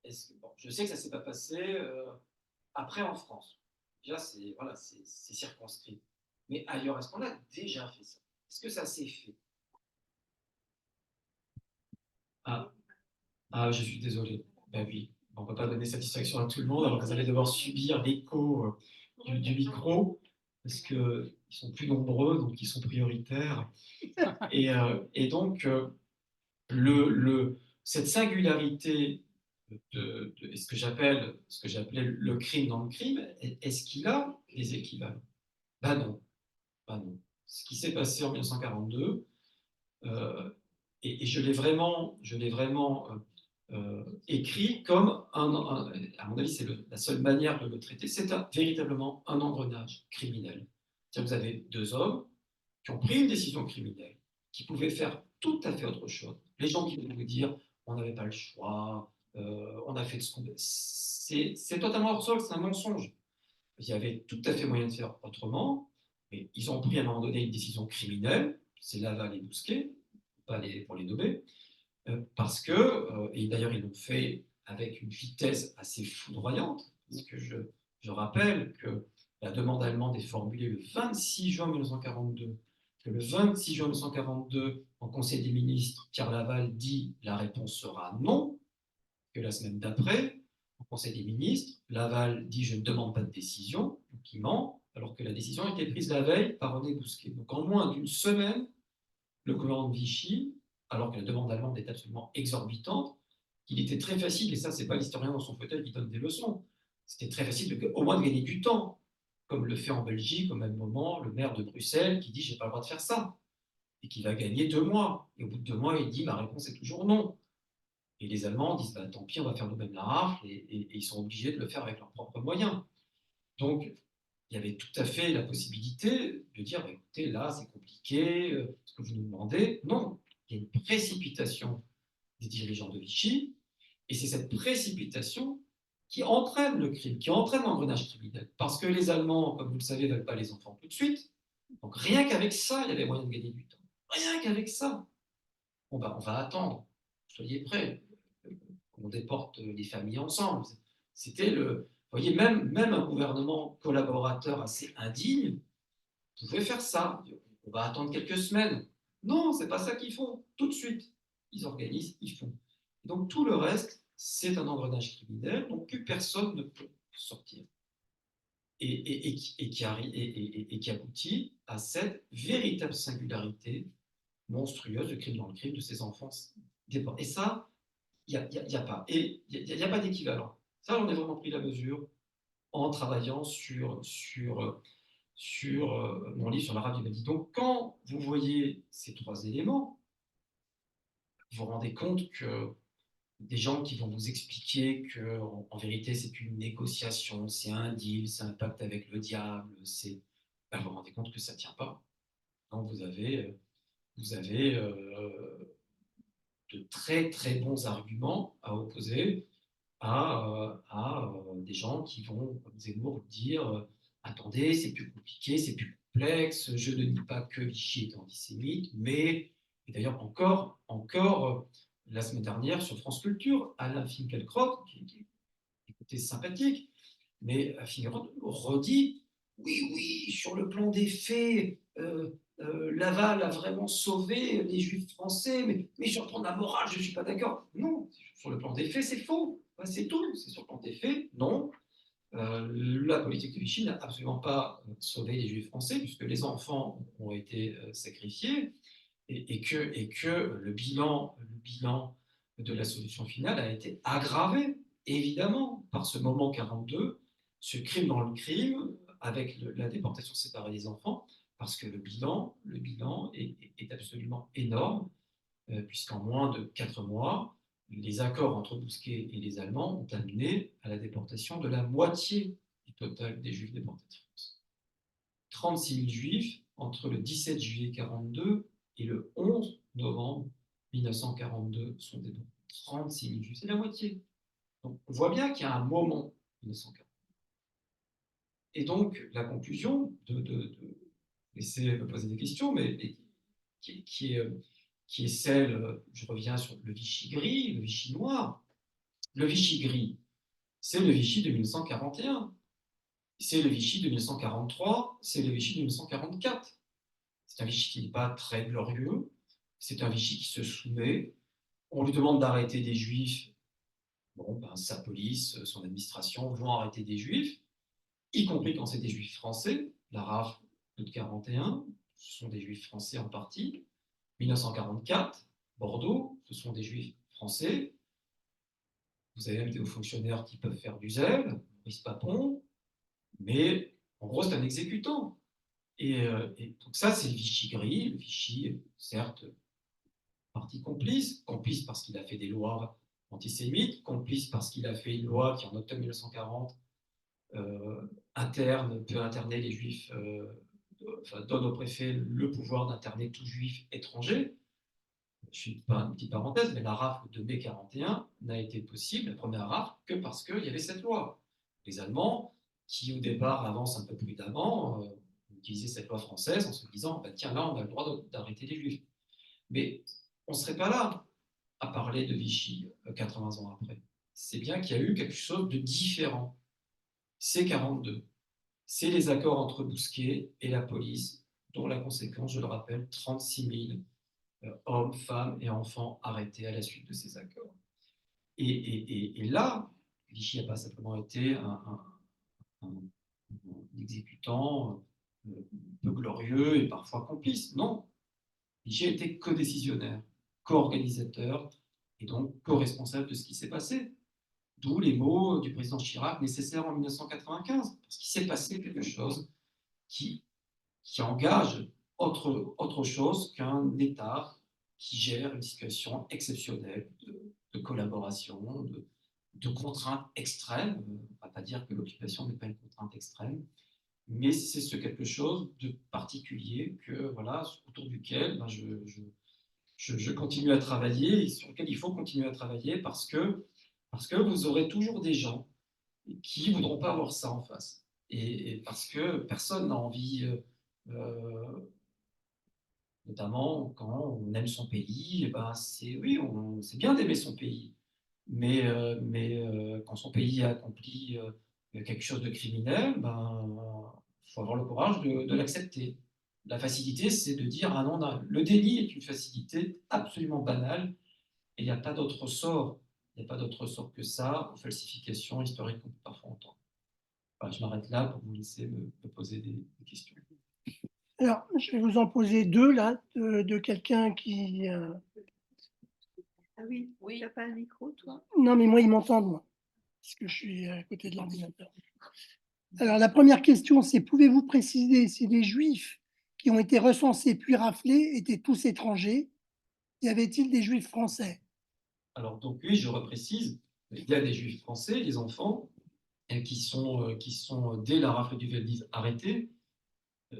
Je sais que ça ne s'est pas passé après en France. Déjà, c'est circonscrit. Mais ailleurs, est-ce qu'on a déjà fait ça? Est-ce que ça s'est fait? Je suis désolé. Ben oui, on ne peut pas donner satisfaction à tout le monde, alors vous allez devoir subir l'écho du micro, parce qu'ils sont plus nombreux, donc ils sont prioritaires. Et donc, cette singularité de ce que j'appelais le crime dans le crime, est-ce qu'il a des équivalents? Non. Ce qui s'est passé en 1942, et je l'ai vraiment écrit comme à mon avis, c'est la seule manière de le traiter, c'est véritablement un engrenage criminel. C'est-à-dire que vous avez 2 hommes qui ont pris une décision criminelle, qui pouvaient faire tout à fait autre chose. Les gens qui vont vous dire on n'avait pas le choix, on a fait de ce qu'on veut. C'est totalement hors sol, c'est un mensonge. Il y avait tout à fait moyen de faire autrement, mais ils ont pris à un moment donné une décision criminelle, c'est Laval et Bousquet, pour les nommer, parce que, et d'ailleurs ils l'ont fait avec une vitesse assez foudroyante, Parce que je rappelle que la demande allemande est formulée le 26 juin 1942, que le 26 juin 1942, en Conseil des ministres, Pierre Laval dit la réponse sera non, que la semaine d'après, au Conseil des ministres, Laval dit je ne demande pas de décision, donc il ment, alors que la décision a été prise la veille par René Bousquet. Donc en moins d'une semaine, le gouvernement de Vichy, alors que la demande allemande est absolument exorbitante, qu'il était très facile, et ça c'est pas l'historien dans son fauteuil qui donne des leçons, c'était très facile au moins de gagner du temps, comme le fait en Belgique au même moment le maire de Bruxelles qui dit j'ai pas le droit de faire ça, et qui va gagner 2 mois. Et au bout de 2 mois, il dit ma réponse est toujours non. Et les Allemands disent bah, tant pis, on va faire nous-mêmes la rafle, et ils sont obligés de le faire avec leurs propres moyens. Donc, il y avait tout à fait la possibilité de dire bah, écoutez, là, c'est compliqué, ce que vous nous demandez. Non, il y a une précipitation des dirigeants de Vichy, et c'est cette précipitation qui entraîne le crime, qui entraîne l'engrenage criminel. Parce que les Allemands, comme vous le savez, ne veulent pas les enfants tout de suite. Donc, rien qu'avec ça, il y avait moyen de gagner du temps. Rien qu'avec ça. Bon, bah, on va attendre. Soyez prêts. On déporte les familles ensemble. C'était le. Vous voyez, même un gouvernement collaborateur assez indigne pouvait faire ça. On va attendre quelques semaines. Non, c'est pas ça qu'ils font. Tout de suite, ils organisent, ils font. Donc tout le reste, c'est un engrenage criminel dont plus personne ne peut sortir. Et qui aboutit à cette véritable singularité monstrueuse de crime dans le crime de ces enfants déportés. Et ça, il n'y a pas. Et il n'y a pas d'équivalent. Ça, on a vraiment pris la mesure en travaillant sur mon livre sur l'arabe du Mali. Donc, quand vous voyez ces 3 éléments, vous vous rendez compte que des gens qui vont vous expliquer que, en vérité, c'est une négociation, c'est un deal, c'est un pacte avec le diable, ben, vous vous rendez compte que ça ne tient pas. Donc, vous avez de très très bons arguments à opposer à des gens qui vont, comme Zemmour, dire attendez, c'est plus compliqué, c'est plus complexe, je ne dis pas que Vichy est antisémite, mais, et d'ailleurs encore la semaine dernière sur France Culture, Alain Finkielkraut, qui était sympathique, mais Finkielkraut redit oui, sur le plan des faits, Laval a vraiment sauvé les Juifs français, mais sur le plan de la morale, je ne suis pas d'accord. Non, sur le plan des faits, c'est faux. C'est tout. C'est sur le plan des faits, non. La politique de Vichy n'a absolument pas sauvé les Juifs français, puisque les enfants ont été sacrifiés, et que le bilan de la solution finale a été aggravé, évidemment, par ce moment 42, ce crime dans le crime, avec la déportation séparée des enfants, parce que le bilan est absolument énorme, puisqu'en moins de 4 mois, les accords entre Bousquet et les Allemands ont amené à la déportation de la moitié du total des Juifs déportés de France. 36 000 Juifs entre le 17 juillet 1942 et le 11 novembre 1942 sont déportés. 36 000 Juifs, c'est la moitié. Donc on voit bien qu'il y a un moment 1940. Et donc la conclusion laissez me poser des questions, mais qui est celle, je reviens sur le Vichy gris, le Vichy noir. Le Vichy gris, c'est le Vichy de 1941, c'est le Vichy de 1943, c'est le Vichy de 1944. C'est un Vichy qui n'est pas très glorieux, c'est un Vichy qui se soumet. On lui demande d'arrêter des Juifs. Bon, ben, sa police, son administration vont arrêter des Juifs, y compris quand c'est des Juifs français. La rafle de 1941, ce sont des Juifs français en partie. 1944, Bordeaux, ce sont des Juifs français. Vous avez même des hauts fonctionnaires qui peuvent faire du zèle, Maurice Papon, mais en gros, c'est un exécutant. Et donc ça, c'est le Vichy gris, le Vichy, certes, parti complice parce qu'il a fait des lois antisémites, complice parce qu'il a fait une loi qui, en octobre 1940, peut interner les Juifs, donne au préfet le pouvoir d'interner tout Juif étranger. Je suis pas une petite parenthèse, mais la rafle de mai 41 n'a été possible, la première rafle, que parce qu'il y avait cette loi. Les Allemands, qui au départ avancent un peu prudemment, utilisaient cette loi française en se disant bah, tiens, là, on a le droit d'arrêter les Juifs. Mais on ne serait pas là à parler de Vichy 80 ans après. C'est bien qu'il y a eu quelque chose de différent. c'est 42. C'est les accords entre Bousquet et la police, dont la conséquence, je le rappelle, 36 000 hommes, femmes et enfants arrêtés à la suite de ces accords. Et là, Vichy n'a pas simplement été un exécutant peu glorieux et parfois complice. Non, Vichy a été co-décisionnaire, co-organisateur et donc co-responsable de ce qui s'est passé. D'où les mots du président Chirac nécessaires en 1995, parce qu'il s'est passé quelque chose qui engage autre chose qu'un État qui gère une situation exceptionnelle de collaboration, de contraintes extrêmes. On ne va pas dire que l'occupation n'est pas une contrainte extrême, mais c'est ce quelque chose de particulier que, voilà, autour duquel je continue à travailler et sur lequel il faut continuer à travailler parce que vous aurez toujours des gens qui ne voudront pas avoir ça en face. Et parce que personne n'a envie, notamment quand on aime son pays, et ben c'est bien d'aimer son pays. Mais quand son pays a accompli quelque chose de criminel, il faut avoir le courage de l'accepter. La facilité, c'est de dire ah non, le déni est une facilité absolument banale et il n'y a pas d'autre sort. Il n'y a pas d'autre sort que ça aux falsifications historiques qu'on peut parfois entendre. Voilà, je m'arrête là pour vous laisser me poser des questions. Alors, je vais vous en poser deux là, de quelqu'un qui. Ah oui, tu n'as pas le micro, toi? Non, mais moi, ils m'entendent, moi, parce que je suis à côté de l'ordinateur. Alors, la première question, c'est pouvez-vous préciser si les Juifs qui ont été recensés puis raflés étaient tous étrangers? Y avait-il des Juifs français? Alors, donc, oui, je reprécise, il y a des Juifs français, les enfants, qui sont, dès la rafle du Veldiv, arrêtés.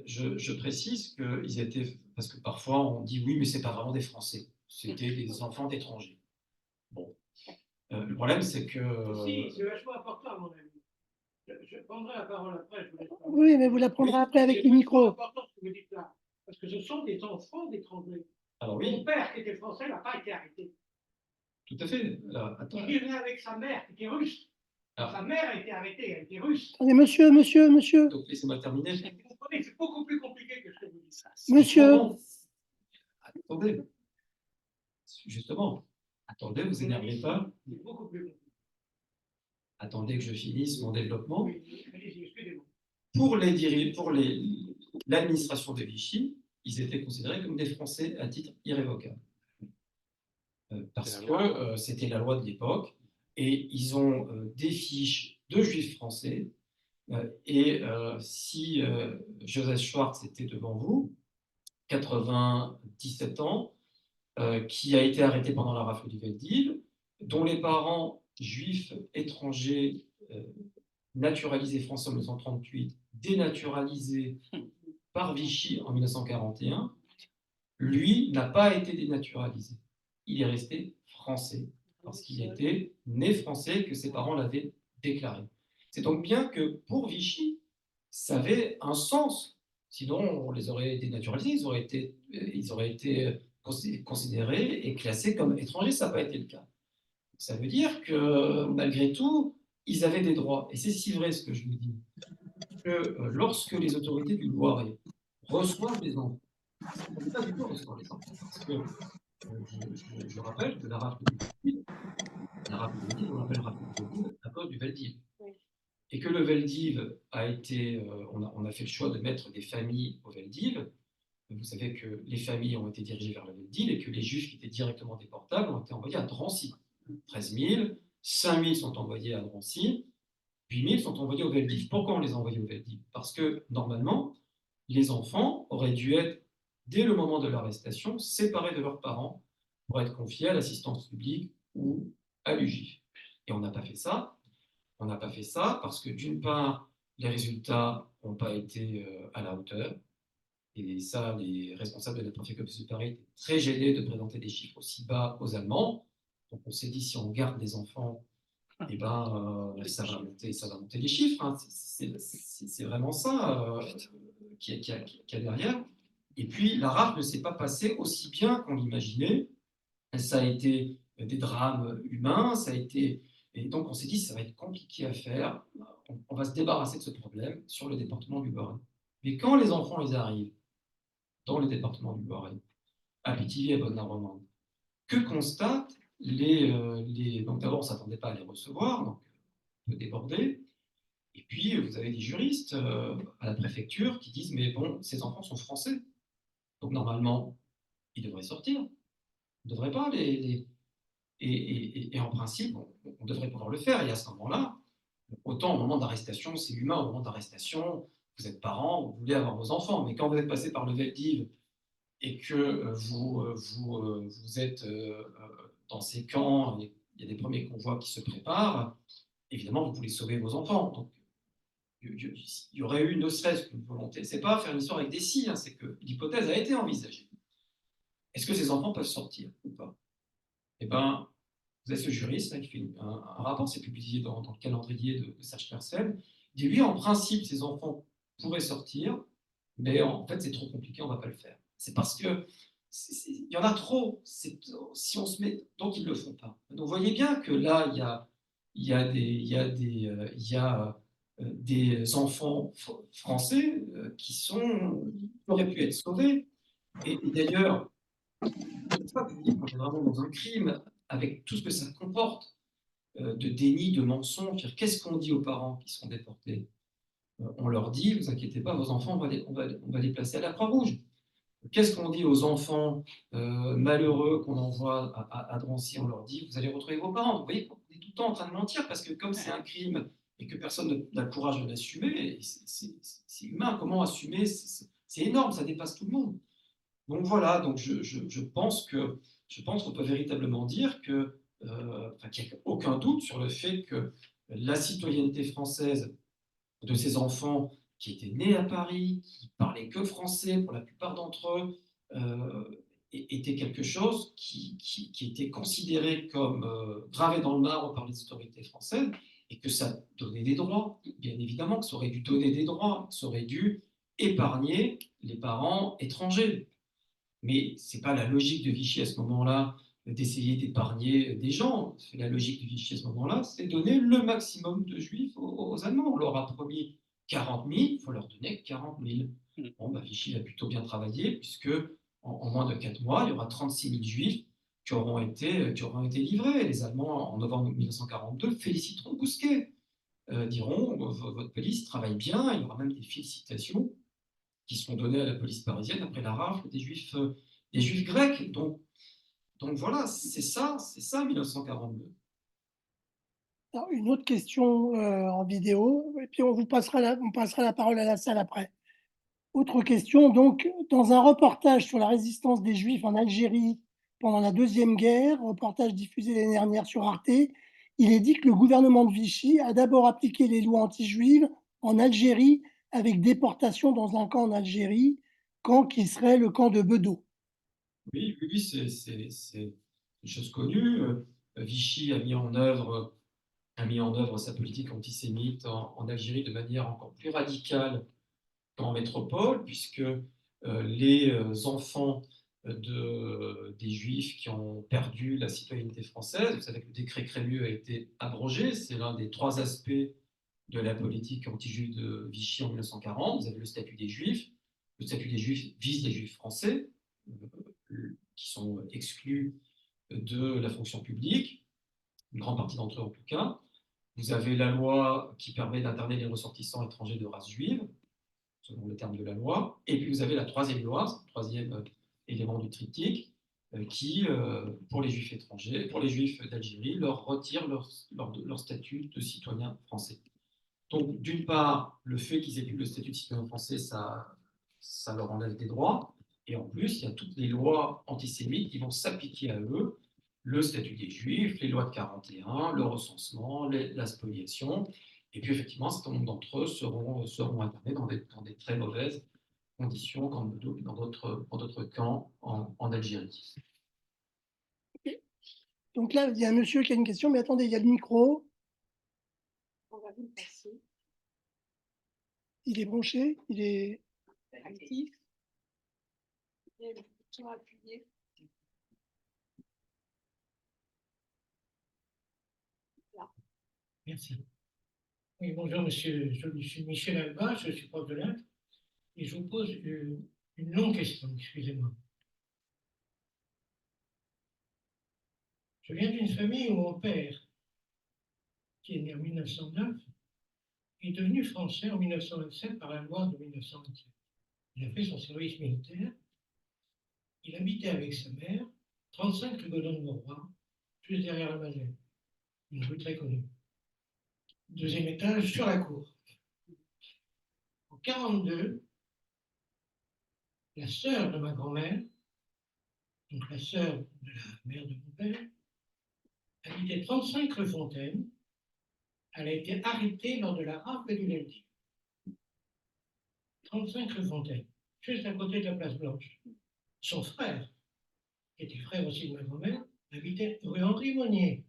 Je précise qu'ils étaient, parce que parfois on dit oui, mais ce n'est pas vraiment des Français, c'était des enfants d'étrangers. Bon. Le problème, c'est que. Si, c'est vachement important, à mon avis. Je prendrai la parole après. Je vous laisse parler. Oui, mais vous la prendrez après avec le C'est micro. important ce que vous dites là, parce que ce sont des enfants d'étrangers. Alors Mon oui, père, qui était français, n'a pas été arrêté. tout à fait. Alors, attends. Il venait avec sa mère, qui était russe. Alors, Sa mère a été arrêtée, elle était russe. Attendez, monsieur. donc, laissez-moi terminer. Vous comprenez, c'est beaucoup plus compliqué que ce que vous dites. Monsieur. Attendez. Justement, attendez, vous énervez pas. C'est beaucoup plus compliqué. Attendez que je finisse mon développement. Oui, allez-y, excusez-moi. Pour l'administration de Vichy, ils étaient considérés comme des Français à titre irrévocable. Parce que c'était la loi de l'époque, et ils ont des fiches de juifs français, et si Joseph Schwartz était devant vous, 97 ans, qui a été arrêté pendant la rafle du Veldiv, dont les parents juifs étrangers naturalisés français en 1938, dénaturalisés par Vichy en 1941, lui n'a pas été dénaturalisé. Il est resté français, parce qu'il était né français, que ses parents l'avaient déclaré. C'est donc bien que pour Vichy, ça avait un sens. Sinon, on les aurait dénaturalisés, ils auraient été considérés et classés comme étrangers, ça n'a pas été le cas. Ça veut dire que malgré tout, ils avaient des droits. Et c'est si vrai ce que je vous dis, que lorsque les autorités du Loiret reçoivent des enfants, on ne peut pas du tout recevoir les enfants, parce que je rappelle que la rafle du Veldiv, on l'appelle rafle du Veldiv à cause du Veldiv. Oui. Et que le Veldiv a été, on a fait le choix de mettre des familles au Veldiv. Vous savez que les familles ont été dirigées vers le Veldiv et que les juifs qui étaient directement déportables ont été envoyés à Drancy. 13 000, 5 000 sont envoyés à Drancy, 8 000 sont envoyés au Veldiv. Pourquoi on les a envoyés au Veldiv? Parce que normalement, les enfants auraient dû être, dès le moment de l'arrestation, séparés de leurs parents pour être confiés à l'assistance publique ou à l'UJIF. Et on n'a pas fait ça. On n'a pas fait ça parce que, d'une part, les résultats n'ont pas été à la hauteur. Et ça, les responsables de la préfecture de Paris étaient très gênés de présenter des chiffres aussi bas aux Allemands. Donc on s'est dit, si on garde des enfants, eh ben, ça va monter les chiffres. Hein. C'est vraiment ça qu'il y a derrière. Et puis, la rafle ne s'est pas passée aussi bien qu'on l'imaginait. Ça a été des drames humains, ça a été... Et donc, on s'est dit, ça va être compliqué à faire. on va se débarrasser de ce problème sur le département du Loiret. Mais quand les enfants ils arrivent dans le département du Loiret, à Pithiviers et Bonne-la-Romande, que constatent donc d'abord, on ne s'attendait pas à les recevoir, donc un peu débordé. Et puis, vous avez des juristes à la préfecture qui disent, mais bon, ces enfants sont français, donc normalement, ils devraient sortir. On ne devrait pas Et en principe, on devrait pouvoir le faire. Et à ce moment-là, autant au moment d'arrestation, c'est humain, au moment d'arrestation, vous êtes parents, vous voulez avoir vos enfants. Mais quand vous êtes passé par le Veldiv et que vous êtes dans ces camps, il y a des premiers convois qui se préparent, évidemment, vous voulez sauver vos enfants. Donc, il y aurait eu ne serait-ce qu'une volonté. C'est pas faire une histoire avec des si, hein, c'est que l'hypothèse a été envisagée. Est-ce que ces enfants peuvent sortir ou pas? Eh bien, vous avez ce juriste là, qui fait un rapport, c'est publié dans le calendrier de Serge Percel. Il dit, lui, en principe, ces enfants pourraient sortir, mais en fait, c'est trop compliqué, on ne va pas le faire. C'est parce que il y en a trop. Si on se met, donc ils ne le font pas. Donc, vous voyez bien que là, il y a des enfants français qui auraient pu être sauvés. Et d'ailleurs, une fois que vous dites qu'on est vraiment dans un crime, avec tout ce que ça comporte, de déni, de mensonge, qu'est-ce qu'on dit aux parents qui sont déportés? On leur dit, vous inquiétez pas, vos enfants, on va les placer à la Croix-Rouge. Qu'est-ce qu'on dit aux enfants malheureux qu'on envoie à Drancy? On leur dit, vous allez retrouver vos parents. Vous voyez, on est tout le temps en train de mentir, parce que comme c'est un crime et que personne n'a le courage de l'assumer, c'est humain, comment assumer? C'est énorme, ça dépasse tout le monde. Donc voilà, donc je pense qu'on peut véritablement dire qu'il n'y a aucun doute sur le fait que la citoyenneté française de ces enfants qui étaient nés à Paris, qui parlaient que français pour la plupart d'entre eux, était quelque chose qui était considéré comme gravé dans le marbre par les autorités françaises, et que ça donnait des droits, bien évidemment, que ça aurait dû donner des droits, que ça aurait dû épargner les parents étrangers. Mais ce n'est pas la logique de Vichy à ce moment-là d'essayer d'épargner des gens. La logique de Vichy à ce moment-là, c'est donner le maximum de juifs aux Allemands. On leur a promis 40 000, il faut leur donner 40 000. Bon, Vichy a plutôt bien travaillé, puisque en moins de 4 mois, il y aura 36 000 juifs qui auront été livrés. Les Allemands, en novembre 1942, féliciteront Bousquet, diront votre police travaille bien, il y aura même des félicitations qui seront donnés à la police parisienne après la rafle des juifs grecs. Donc voilà, c'est ça 1942. Alors, une autre question en vidéo, et puis on passera la parole à la salle après. Autre question, donc, dans un reportage sur la résistance des Juifs en Algérie pendant la Deuxième Guerre, reportage diffusé l'année dernière sur Arte, il est dit que le gouvernement de Vichy a d'abord appliqué les lois anti-juives en Algérie avec déportation dans un camp en Algérie, camp qui serait le camp de Bedeau. Oui, c'est une chose connue. Vichy a mis en œuvre sa politique antisémite en Algérie de manière encore plus radicale qu'en métropole, puisque les enfants des Juifs qui ont perdu la citoyenneté française, vous savez que le décret Crémieux a été abrogé, c'est l'un des 3 aspects de la politique anti-juive de Vichy en 1940. Vous avez le statut des Juifs. Le statut des Juifs vise les Juifs français, qui sont exclus de la fonction publique, une grande partie d'entre eux en tout cas. Vous avez la loi qui permet d'interner les ressortissants étrangers de race juive, selon le terme de la loi. Et puis vous avez la troisième loi, le troisième élément du triptyque, qui, pour les juifs étrangers, pour les juifs d'Algérie, leur retire leur statut de citoyen français. Donc, d'une part, le fait qu'ils aient plus le statut de citoyen français, ça leur enlève des droits. Et en plus, il y a toutes les lois antisémites qui vont s'appliquer à eux, le statut des Juifs, les lois de 41, le recensement, la spoliation. Et puis, effectivement, un certain nombre d'entre eux seront internés dans des très mauvaises conditions, camp de Bedeau, dans d'autres camps en Algérie. Donc là, il y a un monsieur qui a une question, mais attendez, il y a le micro. On va vous le passer. Il est branché, il est Actif. Et le bouton appuyé. Merci. Oui, bonjour monsieur, je suis Michel Alba, je suis prof de lettres et je vous pose une longue question, excusez-moi. Je viens d'une famille où mon père, qui est né en 1909, est devenu français en 1927 par la loi de 1927. Il a fait son service militaire, il habitait avec sa mère, 35 rue Godon-de-Mauroy, juste derrière la Madeleine, une rue très connue. Deuxième étage sur la cour. En 1942, la sœur de ma grand-mère, donc la sœur de la mère de mon père, habitait 35 rue Fontaine. Elle a été arrêtée lors de la rafle du lundi. 35 rue Fontaine, juste à côté de la place Blanche. Son frère, qui était frère aussi de ma grand-mère, habitait rue Henri Monnier,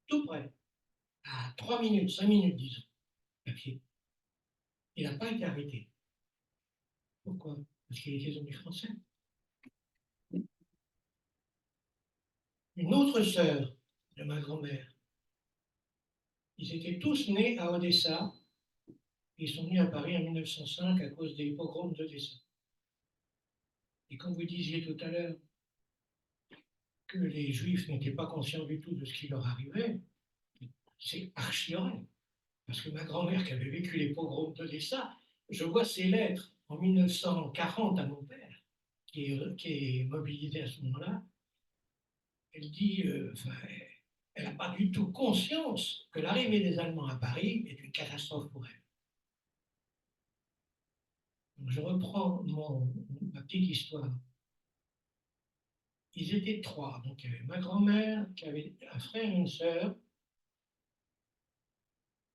tout près, à 3 minutes, 5 minutes, disons, à pied. Il n'a pas été arrêté. Pourquoi? Parce qu'il était devenu français. Une autre sœur de ma grand-mère, ils étaient tous nés à Odessa. Ils sont venus à Paris en 1905 à cause des pogroms d'Odessa. Et comme vous disiez tout à l'heure que les Juifs n'étaient pas conscients du tout de ce qui leur arrivait, c'est archi vrai. Parce que ma grand-mère qui avait vécu les pogroms d'Odessa, je vois ses lettres en 1940 à mon père, qui est mobilisé à ce moment-là. Elle dit, elle n'a pas du tout conscience que l'arrivée des Allemands à Paris est une catastrophe pour elle. Donc je reprends ma petite histoire. Ils étaient trois. Donc il y avait ma grand-mère qui avait un frère et une sœur.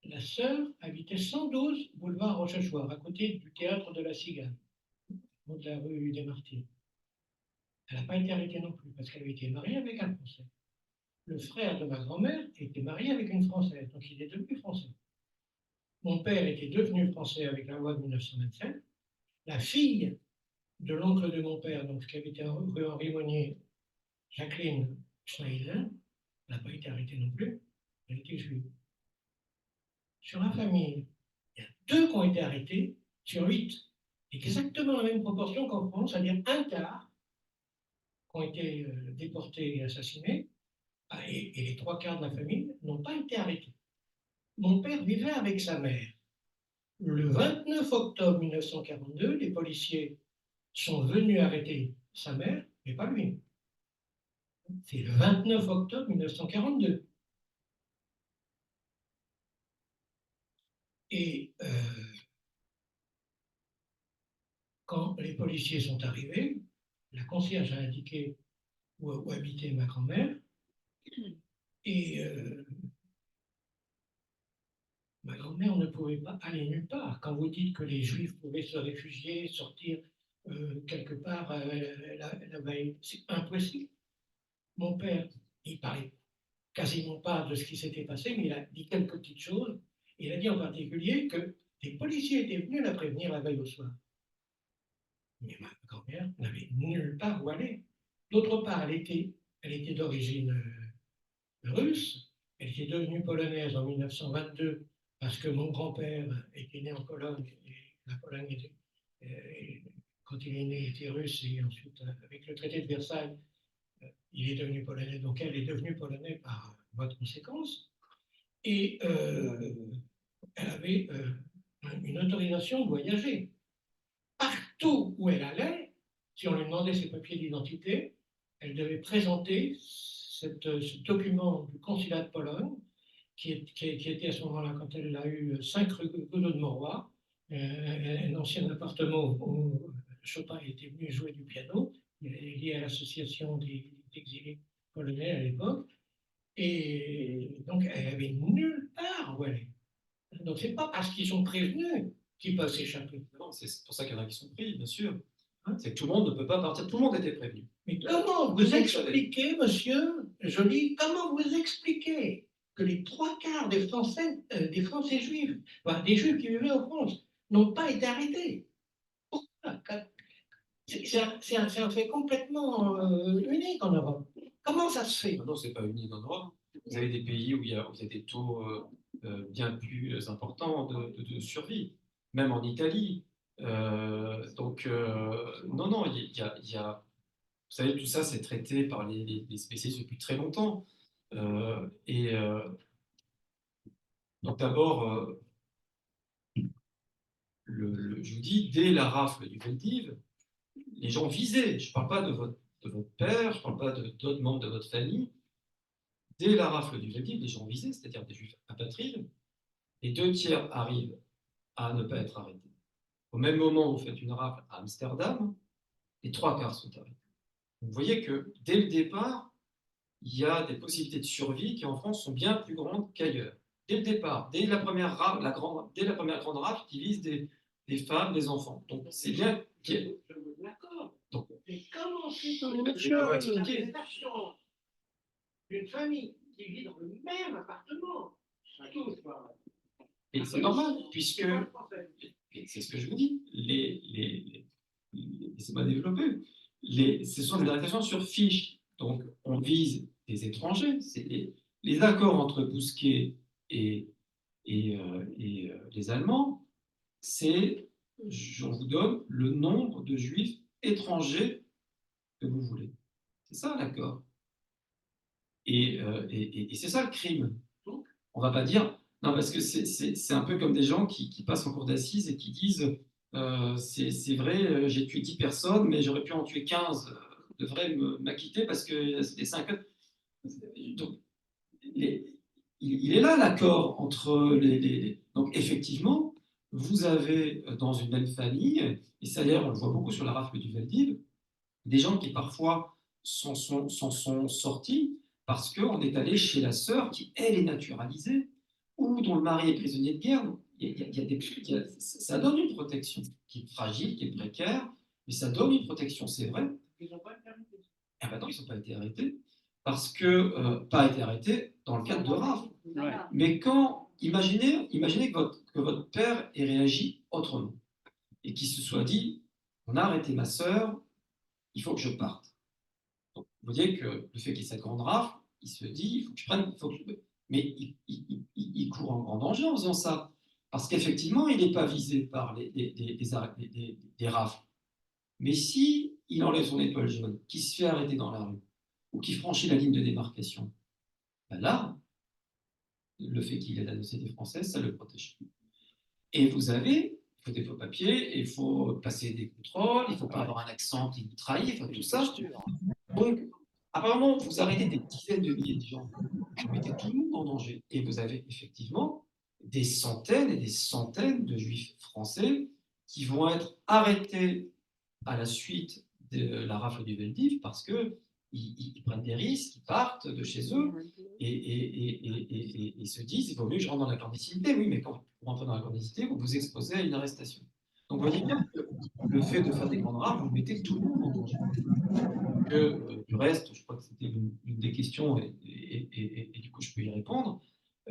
La sœur habitait 112 boulevard Rochechouart, à côté du théâtre de la Cigale, au de la rue des Martyrs. Elle n'a pas été arrêtée non plus, parce qu'elle avait été mariée avec un Français. Le frère de ma grand-mère était marié avec une Française, donc il est devenu français. Mon père était devenu français avec la loi de 1927. La fille de l'oncle de mon père, donc qui habitait rue Henri Monnier, Jacqueline Schneider, n'a pas été arrêtée non plus, elle était juive. Sur la famille, il y a 2 qui ont été arrêtés sur 8. Exactement la même proportion qu'en France, c'est-à-dire un quart qui ont été déportés et assassinés, et les 3 quarts de la famille n'ont pas été arrêtés. Mon père vivait avec sa mère. Le 29 octobre 1942, les policiers sont venus arrêter sa mère, mais pas lui. C'est le 29 octobre 1942. Et quand les policiers sont arrivés, la concierge a indiqué où habitait ma grand-mère, et ma grand-mère ne pouvait pas aller nulle part. Quand vous dites que les Juifs pouvaient se réfugier, sortir quelque part, c'est impossible. Mon père, il parlait quasiment pas de ce qui s'était passé, mais il a dit quelques petites choses. Il a dit en particulier que des policiers étaient venus la prévenir la veille au soir. Mais ma grand-mère n'avait nulle part où aller. D'autre part, elle était d'origine russe. Elle était devenue polonaise en 1922 parce que mon grand-père était né en Pologne et la Pologne était, quand il est né, était russe et ensuite, avec le traité de Versailles, il est devenu polonais. Donc elle est devenue polonaise par voie de conséquence. Et elle avait une autorisation de voyager. Partout où elle allait, si on lui demandait ses papiers d'identité, elle devait présenter ce document du consulat de Pologne, qui était à ce moment-là, quand elle a eu 5 rue Godot de Mauroy, un ancien appartement où Chopin était venu jouer du piano, lié à l'association des exilés polonais à l'époque, et donc elle avait nulle part où aller. Donc c'est pas parce qu'ils sont prévenus qu'ils peuvent s'échapper. Non, c'est pour ça qu'il y en a qui sont pris, bien sûr. C'est que tout le monde ne peut pas partir, tout le monde était prévenu. Mais comment vous expliquez, monsieur Joly, comment vous expliquez que les 3 quarts des Français juifs, enfin, des Juifs qui vivaient en France, n'ont pas été arrêtés? Pourquoi? C'est un fait complètement unique en Europe. Comment ça se fait? Non, c'est pas unique en Europe. vous avez des pays où il y a des taux bien plus importants de survie, même en Italie. Non, vous savez, tout ça, c'est traité par les spécialistes depuis très longtemps. Donc d'abord, je vous dis, dès la rafle du Veldiv, les gens visaient. Je ne parle pas de votre père, je ne parle pas d'autres membres de votre famille. Dès la rafle du Veldiv, les gens visaient, c'est-à-dire des juifs apatrides. Les 2 tiers arrivent à ne pas être arrêtés. Au même moment où vous faites une rafle à Amsterdam, les 3 quarts sont arrêtés. Vous voyez que dès le départ, il y a des possibilités de survie qui en France sont bien plus grandes qu'ailleurs. Dès le départ, dès la première grande rafle qui vise des femmes, des enfants. Donc c'est bien. D'accord. Donc, Mais comment fait Non, mais on monsieur, d'une famille qui vit dans le même appartement? Ça touche pas. et c'est normal, puisque, C'est pas le français. et c'est ce que je vous dis, laissez-moi développer, ce sont des arrestations sur fiche. Donc, on vise des étrangers. C'est les accords entre Bousquet et les Allemands, c'est, je vous donne le nombre de juifs étrangers que vous voulez. C'est ça l'accord. Et c'est ça le crime. On ne va pas dire, non, parce que c'est un peu comme des gens qui passent en cour d'assises et qui disent c'est vrai, j'ai tué 10 personnes, mais j'aurais pu en tuer 15, devrais m'acquitter parce que c'était 5. Donc, il est là l'accord entre Donc, effectivement, vous avez dans une même famille, et ça d'ailleurs, on le voit beaucoup sur la rafle du Veldiv, des gens qui parfois s'en sont sortis parce qu'on est allé chez la sœur qui, elle, est naturalisée, ou dont le mari est prisonnier de guerre. Ça donne une protection qui est fragile, qui est précaire, mais ça donne une protection, c'est vrai. Ils n'ont pas été arrêtés. Ah ben non, ils n'ont pas été arrêtés, parce que pas été arrêtés dans le cadre de rafle. Mais imaginez que votre père ait réagi autrement, et qu'il se soit dit, on a arrêté ma sœur, il faut que je parte. Donc, vous voyez que le fait qu'il y ait cette grande rafle, il se dit, il faut que je prenne, mais il court en grand danger en faisant ça. Parce qu'effectivement, il n'est pas visé par des rafles. Mais si il enlève son étoile jaune, qu'il se fait arrêter dans la rue, ou qu'il franchit la ligne de démarcation, ben là, le fait qu'il ait la nationalité française, ça le protège. Et vous avez, il faut des faux papiers, il faut passer des contrôles, il ne faut pas avoir un accent qui vous trahit, enfin, tout ça. Donc, apparemment, vous arrêtez des dizaines de milliers de gens, vous mettez tout le monde en danger. Et vous avez effectivement des centaines et des centaines de juifs français qui vont être arrêtés à la suite de la rafle du Veldiv parce qu'ils prennent des risques, ils partent de chez eux et se disent il vaut mieux que je rentre dans la clandestinité. Oui, mais quand vous rentrez dans la clandestinité, vous vous exposez à une arrestation. Donc, vous voyez bien que le fait de faire des grandes rafles, vous mettez tout le monde en danger. Du reste, je crois que c'était une des questions et du coup je peux y répondre.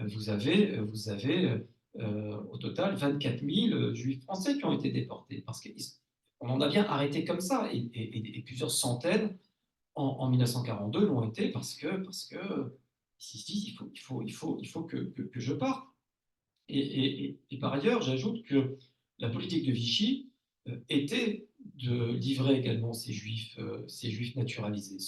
Vous avez au total 24 000 juifs français qui ont été déportés parce qu'on en a bien arrêté comme ça et plusieurs centaines en 1942 l'ont été parce que ils se disent il faut que je parte. Et par ailleurs, j'ajoute que la politique de Vichy était de livrer également ces juifs naturalisés,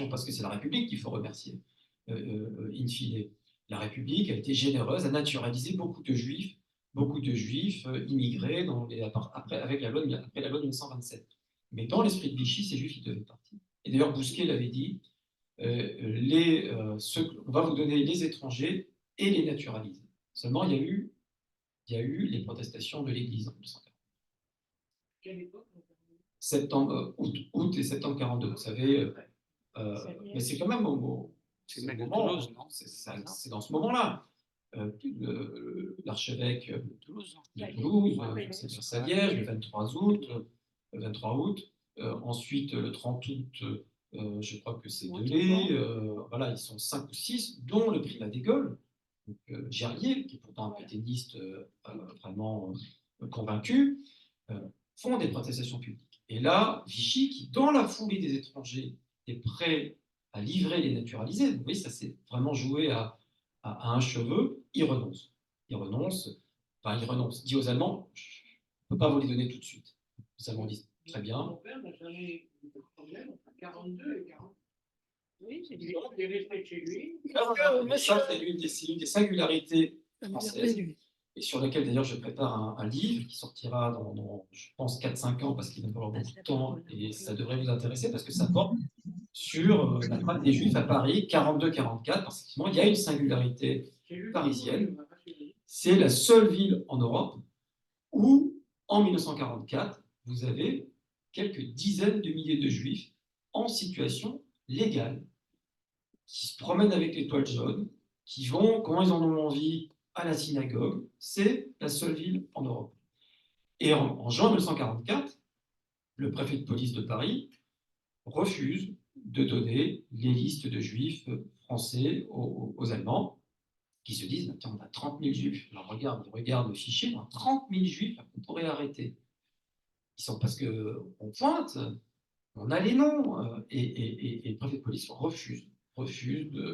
parce que c'est la République qu'il faut remercier, in fine. La République a été généreuse, a naturalisé beaucoup de juifs immigrés après la loi de 1927. Mais dans l'esprit de Vichy, ces juifs, ils devaient partir. Et d'ailleurs, Bousquet l'avait dit, on va vous donner les étrangers et les naturalisés. Seulement, il y a eu les protestations de l'Église en 1940. Quelle époque? Août et septembre 42, vous savez. Mais c'est quand même C'est le mec de Toulouse, non? C'est dans ce moment-là. L'archevêque de Toulouse. c'est à Liège, le 23 août. Ensuite, le 30 août, je crois que c'est Delay. Voilà, ils sont 5 ou 6, dont le primat des Gaules, Gerlier, qui est pourtant un pétainiste vraiment convaincu, font des protestations publiques. Et là, Vichy, qui dans la foulée des étrangers est prêt à livrer les naturalisés, vous voyez, ça s'est vraiment joué à à un cheveu, il renonce. Il renonce, enfin il renonce, dit aux Allemands, je ne peux pas vous les donner tout de suite. Les Allemands disent, très bien. Mon père n'a jamais eu de problème entre 42 et 40. Oui, j'ai Il est resté chez lui. Ça, c'est l'une des singularités Ça me françaises, dit, lui. et sur lequel d'ailleurs je prépare un livre qui sortira dans je pense, 4-5 ans, parce qu'il va falloir beaucoup de temps, et ça devrait vous intéresser, parce que ça porte sur la traite des Juifs à Paris, 42-44, parce qu'effectivement, il y a une singularité parisienne. C'est la seule ville en Europe où, en 1944, vous avez quelques dizaines de milliers de Juifs en situation légale, qui se promènent avec les toiles jaunes, qui vont, quand ils en ont envie, à la synagogue. C'est la seule ville en Europe. Et en juin 1944, le préfet de police de Paris refuse de donner les listes de Juifs français aux Allemands, qui se disent, tiens, on a 30 000 Juifs. Alors ils regardent le fichier, on a 30 000 Juifs qu'on pourrait arrêter. Ils sont parce qu'on pointe, on a les noms, et le préfet de police refuse,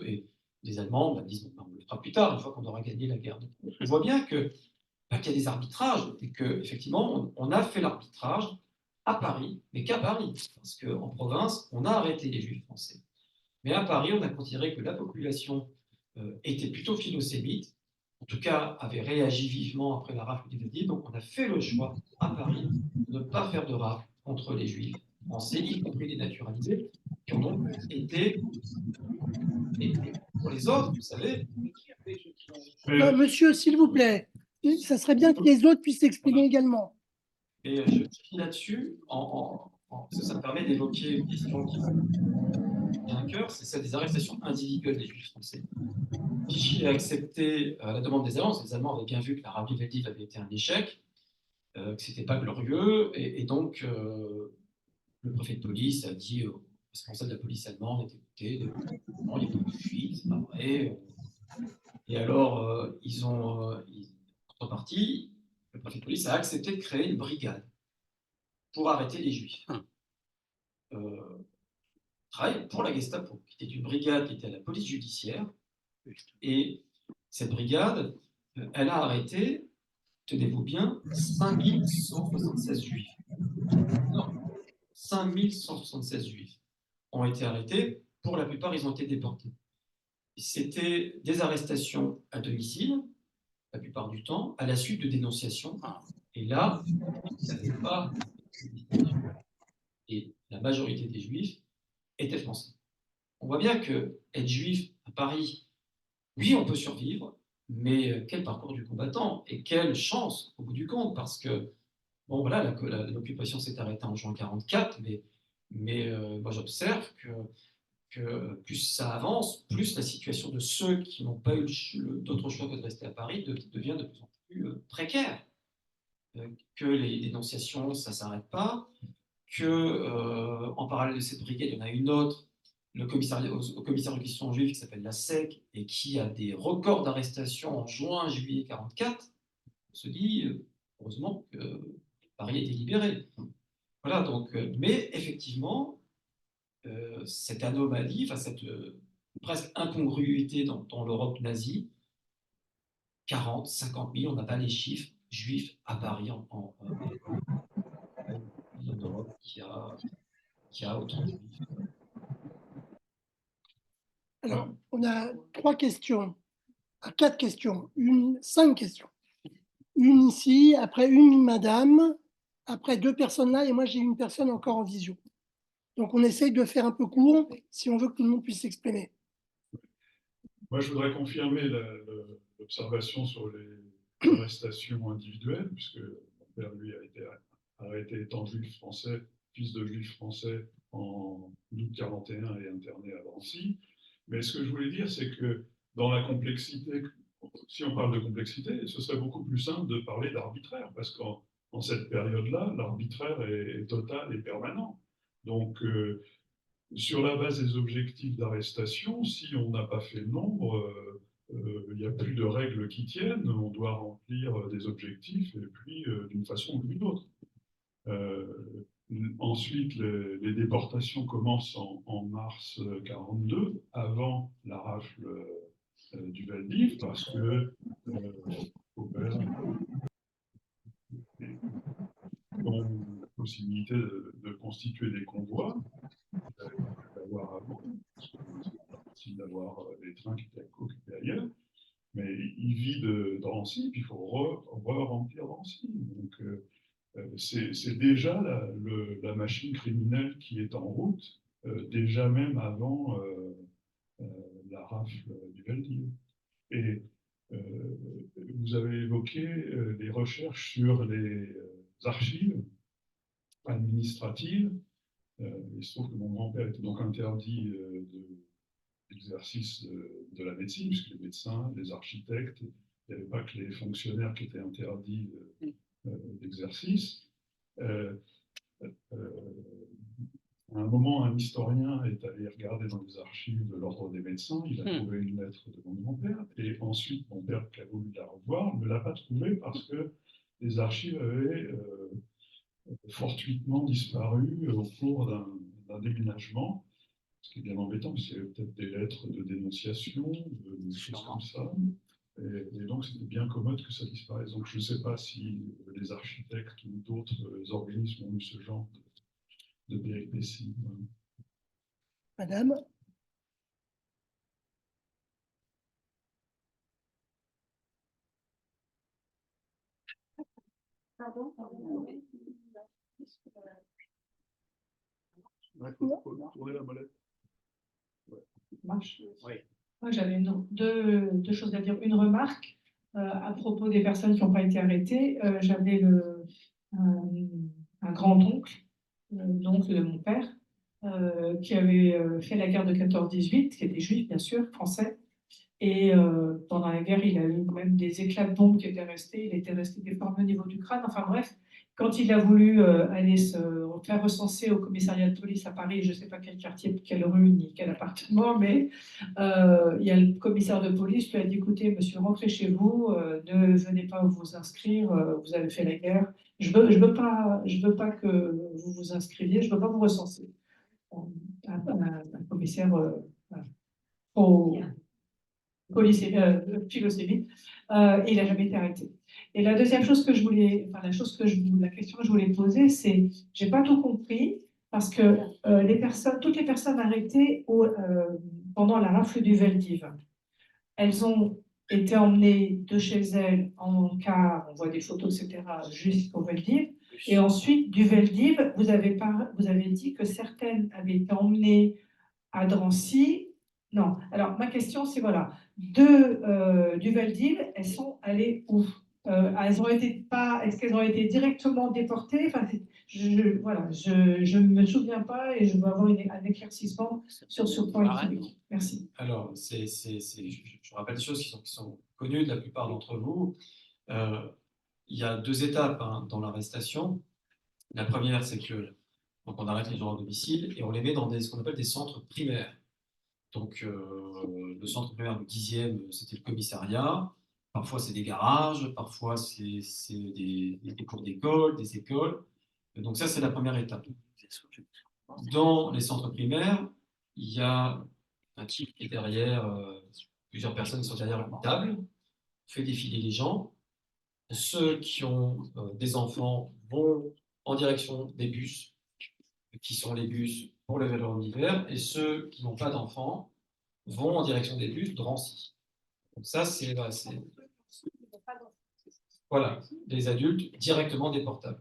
et les Allemands disent, bon, on le fera plus tard, une fois qu'on aura gagné la guerre. Donc, on voit bien qu'il y a des arbitrages, et qu'effectivement, on a fait l'arbitrage à Paris, mais qu'à Paris, parce qu'en province, on a arrêté les Juifs français. Mais à Paris, on a considéré que la population était plutôt philosémite, en tout cas avait réagi vivement après la rafle du Veldiv, donc on a fait le choix à Paris de ne pas faire de rafle contre les Juifs français, y compris les naturalisés, qui ont donc été. Et pour les autres, vous savez. Non, monsieur, s'il vous plaît, ça serait bien que les autres puissent s'exprimer également. Et je finis là-dessus, parce que ça me permet d'évoquer une question qui me tient à cœur, c'est celle des arrestations individuelles des Juifs français. Vichy a accepté la demande des Allemands. Les Allemands avaient bien vu que la rafle Veldiv avait été un échec, que ce n'était pas glorieux, et donc le préfet de police a dit au responsable de la police allemande, écoutez, non, il n'y a pas de fuite, c'est pas vrai. Et alors, en contrepartie, le préfet de police a accepté de créer une brigade pour arrêter les Juifs. Travaille pour la Gestapo, qui était une brigade qui était à la police judiciaire. Et cette brigade, elle a arrêté, tenez-vous bien, 5176 Juifs. Non, 5176 Juifs ont été arrêtés. Pour la plupart, ils ont été déportés. C'était des arrestations à domicile, la plupart du temps, à la suite de dénonciations. Et là, il n'y avait pas. Et la majorité des Juifs étaient français. On voit bien que être juif à Paris, oui, on peut survivre, mais quel parcours du combattant et quelle chance au bout du compte, parce que bon, voilà, l'occupation s'est arrêtée en juin 1944, mais moi j'observe que plus ça avance, plus la situation de ceux qui n'ont pas eu d'autre choix que de rester à Paris devient de plus en plus précaire. Que les dénonciations, ça ne s'arrête pas, en parallèle de cette brigade, il y en a une autre, au commissariat de questions juives qui s'appelle la SEC et qui a des records d'arrestation en juin, juillet 1944. On se dit, heureusement que Paris a été libéré. Voilà, donc, mais effectivement, cette anomalie, enfin, cette presque incongruité dans l'Europe nazie, 40, 50 000, on n'a pas les chiffres juifs à Paris en Europe qui a autant de juifs. Alors, on a 3 questions, 4 questions, 5 questions. Une ici, après une madame, après 2 personnes là, et moi j'ai une personne encore en visio. Donc on essaye de faire un peu court si on veut que tout le monde puisse s'exprimer. Moi, je voudrais confirmer l'observation sur les arrestations individuelles, puisque mon père, lui, a été arrêté étant juif français, fils de juif français, en août 1941 et interné à Drancy. Mais ce que je voulais dire, c'est que dans la complexité, si on parle de complexité, ce serait beaucoup plus simple de parler d'arbitraire, parce qu'en cette période-là, l'arbitraire est total et permanent. Donc, sur la base des objectifs d'arrestation, si on n'a pas fait le nombre, il n'y a plus de règles qui tiennent, on doit remplir des objectifs, et puis d'une façon ou d'une autre. Ensuite, les déportations commencent en mars 1942, avant la rafle du Veldiv, parce que Cooper ont la possibilité de constituer des convois, d'avoir avant, parce que c'est possible d'avoir des trains qui étaient occupés ailleurs, mais il vit de Drancy, puis il faut remplir Drancy. Donc c'est déjà la machine criminelle qui est en route, déjà même avant la rafle du Veldiv. Et vous avez évoqué les recherches sur les archives administratives. Il se trouve que mon grand-père était donc interdit d'exercice de la médecine, puisque les médecins, les architectes, il n'y avait pas que les fonctionnaires qui étaient interdits d'exercice. À un moment, un historien est allé regarder dans les archives de l'Ordre des médecins, il a trouvé une lettre de mon grand-père, et ensuite mon père qui a voulu la revoir ne l'a pas trouvée parce que les archives avaient fortuitement disparu au cours d'un déménagement, ce qui est bien embêtant, parce qu'il y avait peut-être des lettres de dénonciation, des choses comme ça. Et donc, c'était bien commode que ça disparaisse. Donc, je ne sais pas si les architectes ou d'autres organismes ont eu ce genre de péripéties. Madame? Pardon? Tourner la molette. Marche. Oui. Moi, j'avais deux choses à dire. Une remarque à propos des personnes qui n'ont pas été arrêtées. J'avais un grand-oncle, l'oncle de mon père, qui avait fait la guerre de 14-18, qui était juif, bien sûr, français. Et pendant la guerre, il a eu même des éclats de bombes qui étaient restés. Il était resté déformé au niveau du crâne. Enfin bref, quand il a voulu aller se faire recenser au commissariat de police à Paris, je ne sais pas quel quartier, quelle rue, ni quel appartement, mais il y a le commissaire de police qui lui a dit, écoutez, monsieur, rentrez chez vous, ne venez pas vous inscrire, vous avez fait la guerre. Je veux pas que vous vous inscriviez, je ne veux pas vous recenser. Un commissaire au policier, philo-civil, et il n'a jamais été arrêté. Et la deuxième chose que je voulais, enfin la question que je voulais poser, c'est, j'ai pas tout compris, parce que toutes les personnes arrêtées pendant la rafle du Veldiv, elles ont été emmenées de chez elles en car, on voit des photos, etc., jusqu'au Veldiv, et ensuite du Veldiv, vous avez dit que certaines avaient été emmenées à Drancy. Non. Alors, ma question, c'est voilà, du Veldiv, elles sont allées où? Est-ce qu'elles ont été directement déportées? Enfin, voilà, je ne me souviens pas et je veux avoir un éclaircissement sur ce point historique. Merci. Alors, je rappelle des choses qui sont connues de la plupart d'entre vous. Il y a deux étapes dans l'arrestation. La première, c'est que donc on arrête les gens à domicile et on les met dans ce qu'on appelle des centres primaires. Donc, le centre primaire du 10e, c'était le commissariat. Parfois, c'est des garages, parfois, c'est des cours d'école, des écoles. Et donc, ça, c'est la première étape. Dans les centres primaires, il y a un type qui est derrière, plusieurs personnes qui sont derrière une table, fait défiler les gens. Ceux qui ont des enfants vont en direction des bus, qui sont les bus pour le Vélodrome d'hiver, et ceux qui n'ont pas d'enfants vont en direction des bus de Drancy. Donc ça, c'est voilà, des adultes directement déportables.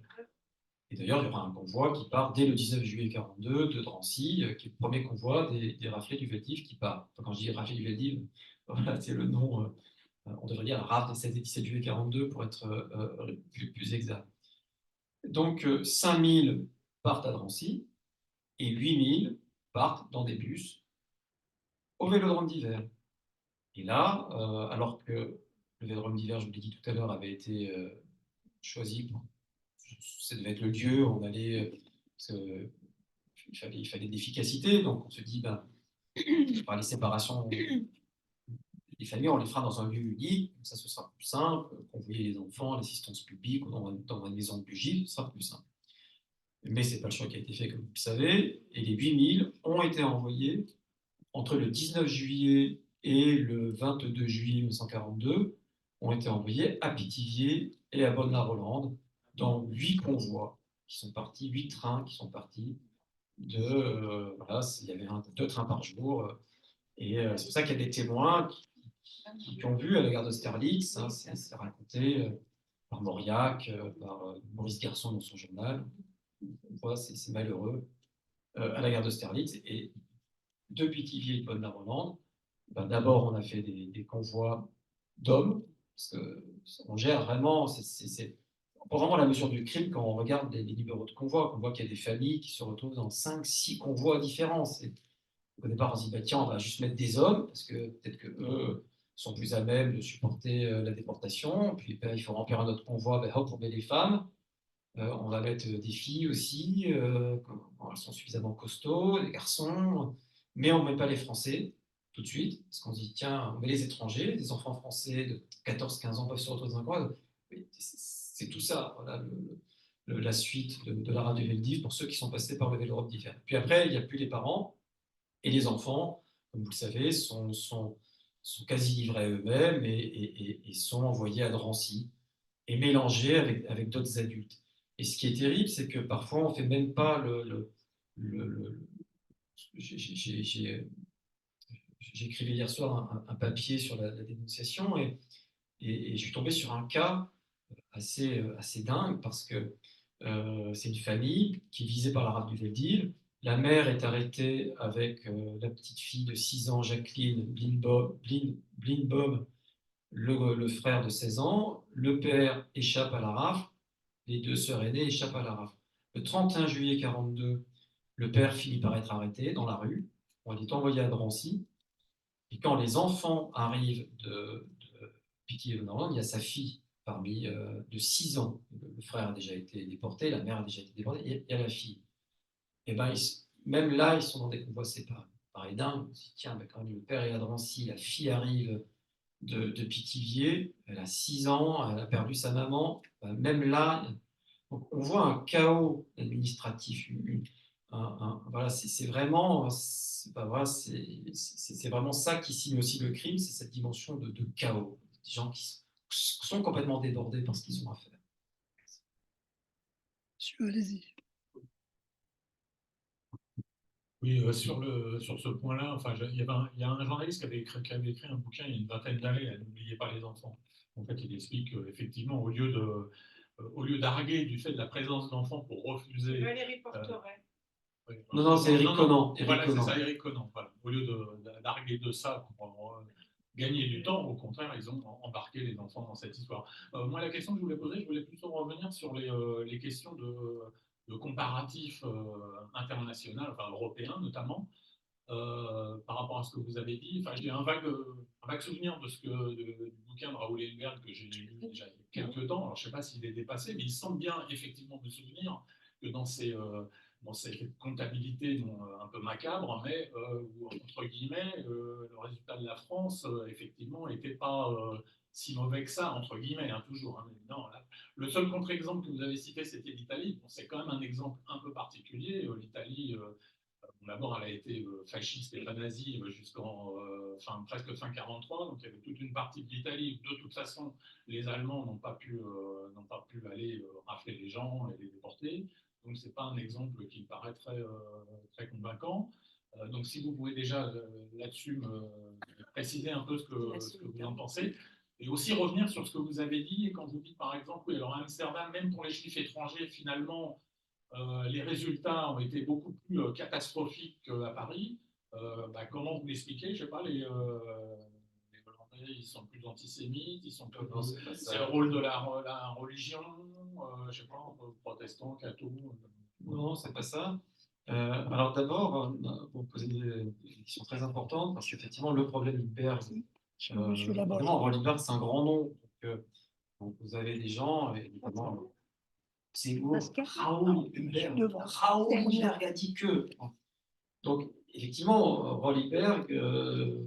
Et d'ailleurs, il y aura un convoi qui part dès le 19 juillet 42 de Drancy, qui est le premier convoi des raflés du Veldiv qui part. Enfin, quand je dis raflés du Veldiv, voilà, c'est le nom, on devrait dire la rafle des 16 et 17 juillet 42 pour être plus exact. Donc, 5000 partent à Drancy et 8000 partent dans des bus au Vélodrome d'hiver. Et là, alors que le Vélodrome d'hiver, je vous l'ai dit tout à l'heure, avait été choisi, ça devait être le lieu, on allait, il fallait de l'efficacité, donc on se dit, par les séparations des familles, on les fera dans un lieu unique, ça ce sera plus simple, convoyer les enfants, l'assistance publique, ou dans une maison de Bugey, ce sera plus simple. Mais ce n'est pas le choix qui a été fait, comme vous le savez, et les 8000 ont été envoyés entre le 19 juillet et le 22 juillet 1942 ont été envoyés à Pithiviers et à Bonne-la-Rolande dans 8 convois qui sont partis, 8 trains qui sont partis voilà, il y avait 2 trains par jour. Et c'est pour ça qu'il y a des témoins qui ont vu à la gare d'Austerlitz, hein, c'est raconté par Mauriac, par Maurice Garçon dans son journal. On voit, c'est malheureux. À la gare d'Austerlitz, et de Pithiviers et de Bonne-la-Rolande, ben, d'abord on a fait des convois d'hommes, parce qu'on gère vraiment, on prend vraiment la mesure du crime quand on regarde les numéros de convois, on voit qu'il y a des familles qui se retrouvent dans 5-6 convois différents. Au départ, on se dit, bah, tiens, on va juste mettre des hommes, parce que peut-être qu'eux sont plus à même de supporter la déportation. Puis ben, il faut remplir un autre convoi, ben, hop, on met les femmes. On va mettre des filles aussi, quand elles sont suffisamment costauds, des garçons, mais on ne met pas les Français tout de suite, parce qu'on se dit, tiens, on met les étrangers, des enfants français de 14-15 ans peuvent se retrouver dans un convoi. C'est tout ça, voilà, la suite de la radio Veldiv pour ceux qui sont passés par le Vélorop d'hiver. Puis après, il n'y a plus les parents, et les enfants, comme vous le savez, sont quasi livrés à eux-mêmes et sont envoyés à Drancy et mélangés avec d'autres adultes. Et ce qui est terrible, c'est que parfois, on ne fait même pas J'écrivais hier soir un papier sur la dénonciation et je suis tombé sur un cas assez dingue parce que c'est une famille qui est visée par la rade du Veldiv. La mère est arrêtée avec la petite fille de 6 ans, Jacqueline Blindbaum, le frère de 16 ans. Le père échappe à la rafle. Les 2 sœurs aînées échappent à la rafle. Le 31 juillet 1942, le père finit par être arrêté dans la rue. On est envoyé à Drancy. Et quand les enfants arrivent de Pithiviers-Bonne-la-Rolande, il y a sa fille parmi de 6 ans. Le frère a déjà été déporté, la mère a déjà été déportée, il y a la fille. Et ben, même là, ils sont dans des convois séparés. Pareil dingue, on se dit, tiens, ben, quand même, le père est à Drancy, la fille arrive de Pithiviers, elle a 6 ans, elle a perdu sa maman. Ben, même là, on voit un chaos administratif. Voilà, c'est vraiment, c'est vraiment ça qui signe aussi le crime, c'est cette dimension de chaos. Des gens qui sont complètement débordés par ce qu'ils ont à faire. Monsieur, allez-y. Oui, sur ce point-là, enfin, il y a un journaliste qui avait écrit un bouquin il y a une vingtaine d'années, N'oubliez pas les enfants. En fait, il explique qu'effectivement, au lieu d'arguer du fait de la présence d'enfants pour refuser. Valérie Porteret. Non, c'est Éric Conan. Voilà, c'est ça, Éric Conan. Voilà. Au lieu d'arguer de ça pour gagner du temps, au contraire, ils ont embarqué les enfants dans cette histoire. Moi, la question que je voulais poser, je voulais plutôt revenir sur les questions de comparatif international, enfin européen notamment, par rapport à ce que vous avez dit. Enfin, j'ai un vague souvenir du bouquin de Raoul Enberg que j'ai lu déjà il y a quelques temps. Alors, je ne sais pas s'il est dépassé, mais il semble bien effectivement me souvenir que dans cette comptabilité un peu macabre, mais où, entre guillemets, le résultat de la France, effectivement, n'était pas si mauvais que ça, entre guillemets, hein, toujours. Hein, mais non, là, le seul contre-exemple que vous avez cité, c'était l'Italie. Bon, c'est quand même un exemple un peu particulier. L'Italie, d'abord, elle a été fasciste et pas nazie jusqu'en presque fin 1943. Donc, il y avait toute une partie de l'Italie où, de toute façon, les Allemands n'ont pas pu aller rafler les gens et les déporter. Donc, ce n'est pas un exemple qui me paraît très convaincant. Donc, si vous pouvez déjà là-dessus me préciser un peu ce que vous en pensez. Et aussi revenir sur ce que vous avez dit, et quand vous dites par exemple, oui, alors à Amsterdam, même pour les juifs étrangers, finalement, les résultats ont été beaucoup plus catastrophiques qu'à Paris. Comment vous l'expliquez? Je ne sais pas, les Hollandais, ils sont plus antisémites, ils sont plus. C'est le rôle de la religion, je ne sais pas, protestants, cathos. Non, c'est pas ça. Alors d'abord, vous posez des questions très importantes, parce qu'effectivement, le problème Hilbert, Rolibert, c'est un grand nom. Donc, vous avez des gens, et notamment Raoul Hilbert, il n'a rien dit que. Donc, effectivement, Rolibert,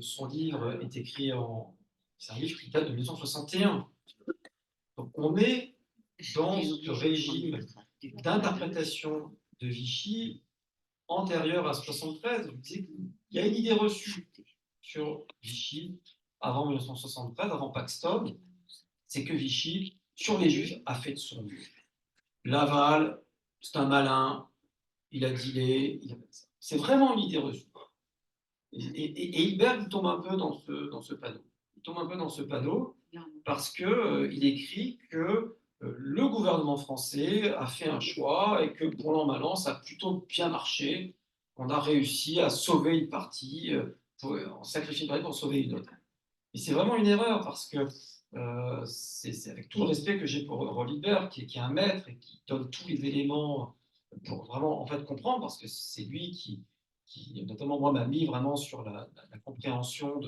son livre est écrit c'est un livre qui date de 1961. Donc, on est dans ce régime d'interprétation de Vichy antérieure à 1973. Il y a une idée reçue sur Vichy avant 1973, avant Paxton, c'est que Vichy, sur les Juifs, a fait de son mieux. Laval, c'est un malin, il a dealé, c'est vraiment une idée reçue. Et Hilbert, il tombe un peu dans ce panneau. Il tombe un peu dans ce panneau parce qu'il écrit que le gouvernement français a fait un choix et que pour l'an mal an, ça a plutôt bien marché. On a réussi à sauver une partie, en sacrifier une partie pour sauver une autre. Et c'est vraiment une erreur parce que c'est avec tout le respect que j'ai pour Hilbert, qui est un maître et qui donne tous les éléments pour vraiment en fait comprendre, parce que c'est lui qui notamment moi, m'a mis vraiment sur la compréhension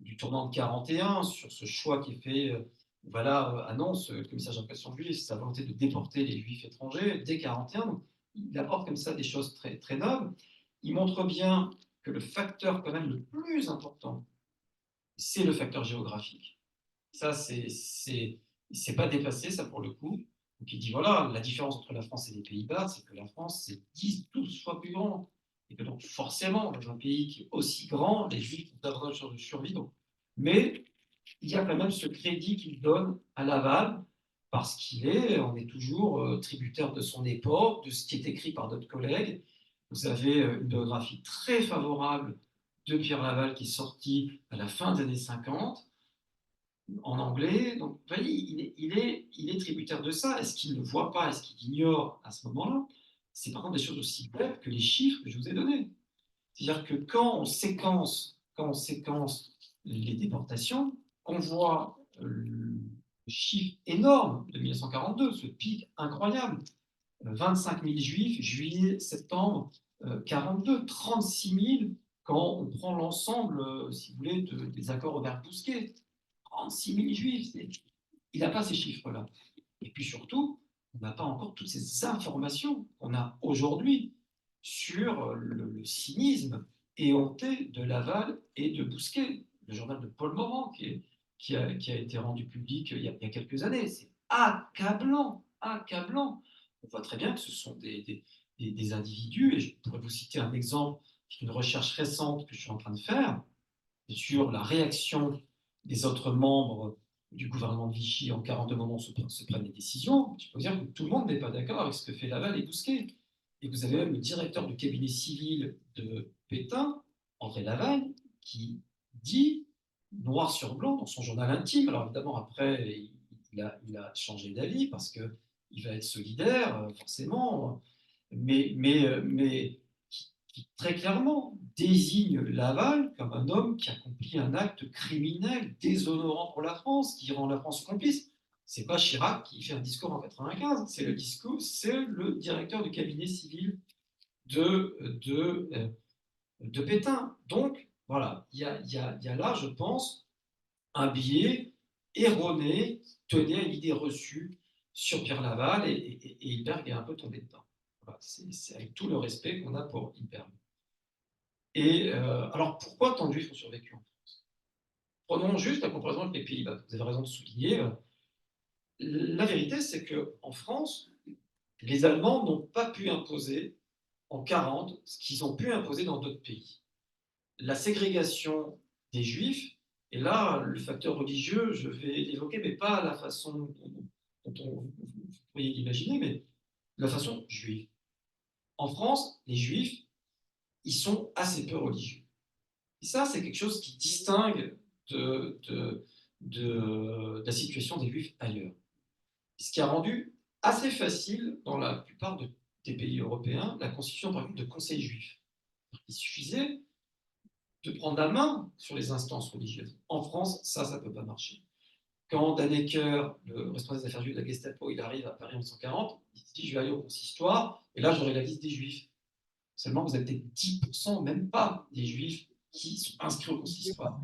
du tournant de 41, sur ce choix qui est fait. Voilà, annonce le commissaire Jean-Christian Juif, sa volonté de déporter les Juifs étrangers dès 41. Donc, il apporte comme ça des choses très, très nobles. Il montre bien que le facteur quand même le plus important, c'est le facteur géographique. Ça, c'est pas dépassé, ça, pour le coup. Donc, il dit, voilà, la différence entre la France et les Pays-Bas, c'est que la France, c'est 10, 12 fois plus grand. Et que donc, forcément, dans un pays qui est aussi grand, les Juifs ont davantage de chances de survie. Donc. Mais il y a quand même ce crédit qu'il donne à Laval, parce on est toujours tributaire de son époque, de ce qui est écrit par d'autres collègues. Vous avez une biographie très favorable de Pierre Laval qui est sortie à la fin des années 50, en anglais. Donc, vous voyez, il est tributaire de ça. Est-ce qu'il ne voit pas, est-ce qu'il ignore à ce moment-là? C'est par contre des choses aussi bêtes que les chiffres que je vous ai donnés. C'est-à-dire que quand on séquence les déportations, on voit le chiffre énorme de 1942, ce pic incroyable. 25 000 juifs, juillet, septembre 42, 36 000 quand on prend l'ensemble, si vous voulez, des accords Robert-Bousquet. 36 000 juifs, il n'a pas ces chiffres-là. Et puis surtout, on n'a pas encore toutes ces informations qu'on a aujourd'hui sur le cynisme éhonté de Laval et de Bousquet, le journal de Paul Morand qui a été rendu public il y a quelques années. C'est accablant, accablant. On voit très bien que ce sont des individus, et je pourrais vous citer un exemple, une recherche récente que je suis en train de faire sur la réaction des autres membres du gouvernement de Vichy en 42 moments se prennent des décisions. Je peux vous dire que tout le monde n'est pas d'accord avec ce que fait Laval et Bousquet. Et vous avez même le directeur du cabinet civil de Pétain, André Laval, qui dit, noir sur blanc, dans son journal intime, alors évidemment après, il a changé d'avis parce qu'il va être solidaire, forcément, mais qui très clairement désigne Laval comme un homme qui accomplit un acte criminel déshonorant pour la France, qui rend la France complice. C'est pas Chirac qui fait un discours en 95, c'est le directeur du cabinet civil de Pétain. Donc, voilà, il y a là, je pense, un biais erroné, tenu à une idée reçue sur Pierre Laval, et Hilbert est un peu tombé dedans. Voilà, c'est avec tout le respect qu'on a pour Hilbert. Et alors, pourquoi tant de Juifs ont survécu en France? Prenons juste la comparaison avec les Pays-Bas. Vous avez raison de souligner. La vérité, c'est qu'en France, les Allemands n'ont pas pu imposer en 1940 ce qu'ils ont pu imposer dans d'autres pays. La ségrégation des Juifs, et là, le facteur religieux, je vais l'évoquer, mais pas la façon dont vous pourriez l'imaginer, mais de la façon juive. En France, les Juifs, ils sont assez peu religieux. Et ça, c'est quelque chose qui distingue de la situation des Juifs ailleurs. Ce qui a rendu assez facile, dans la plupart des pays européens, la constitution, par exemple, de conseils juifs. Il suffisait de prendre la main sur les instances religieuses. En France, ça ne peut pas marcher. Quand Dannecker, le responsable des affaires juives de la Gestapo, il arrive à Paris en 1940, il se dit, je vais aller au consistoire, et là, j'aurai la liste des Juifs. Seulement, vous avez peut-être 10%, même pas, des Juifs qui sont inscrits au consistoire.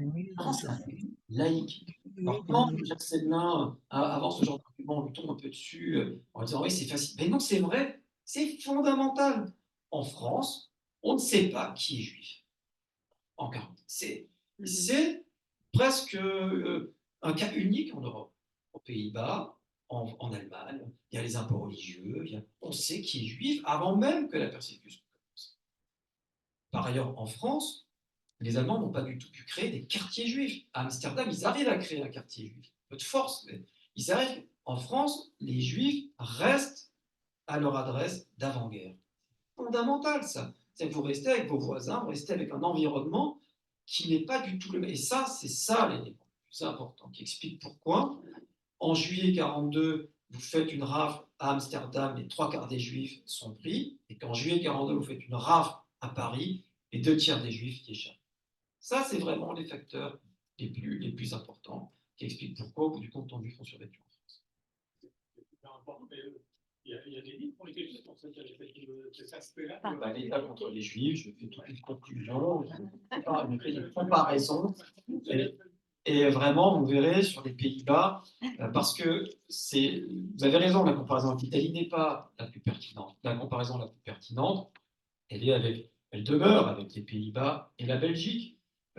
Laïque. Alors, quand Jacques Sévelin avance ce genre d'argument, on lui tombe un peu dessus en disant oui, c'est facile. Mais non, c'est vrai, c'est fondamental. En France, on ne sait pas qui est juif. En 40. C'est presque un cas unique en Europe. Aux Pays-Bas, en Allemagne, il y a les impôts religieux, on sait qui est juif avant même que la persécution commence. Par ailleurs, en France, les Allemands n'ont pas du tout pu créer des quartiers juifs. À Amsterdam, ils arrivent à créer un quartier juif. Peu de force, mais ils arrivent. En France, les Juifs restent à leur adresse d'avant-guerre. Fondamental, ça. C'est que vous restez avec vos voisins, vous restez avec un environnement qui n'est pas du tout le même. Et ça, c'est ça l'élément le plus important, qui explique pourquoi, en juillet 1942, vous faites une rafle à Amsterdam, les 3/4 des Juifs sont pris, et qu'en juillet 1942, vous faites une rafle à Paris, les 2/3 des Juifs qui échappent. Ça, c'est vraiment les facteurs les plus importants, qui expliquent pourquoi, au bout du compte, tant de Juifs ont survécu en France. Il y a des livres pour lesquels je pense qu'il y a cet aspect-là. L'État contre les Juifs, je fais toute une conclusion, je fais une comparaison. Et vraiment, vous verrez sur les Pays-Bas, parce que vous avez raison, la comparaison avec l'Italie n'est pas la plus pertinente. La comparaison la plus pertinente, elle demeure avec les Pays-Bas et la Belgique,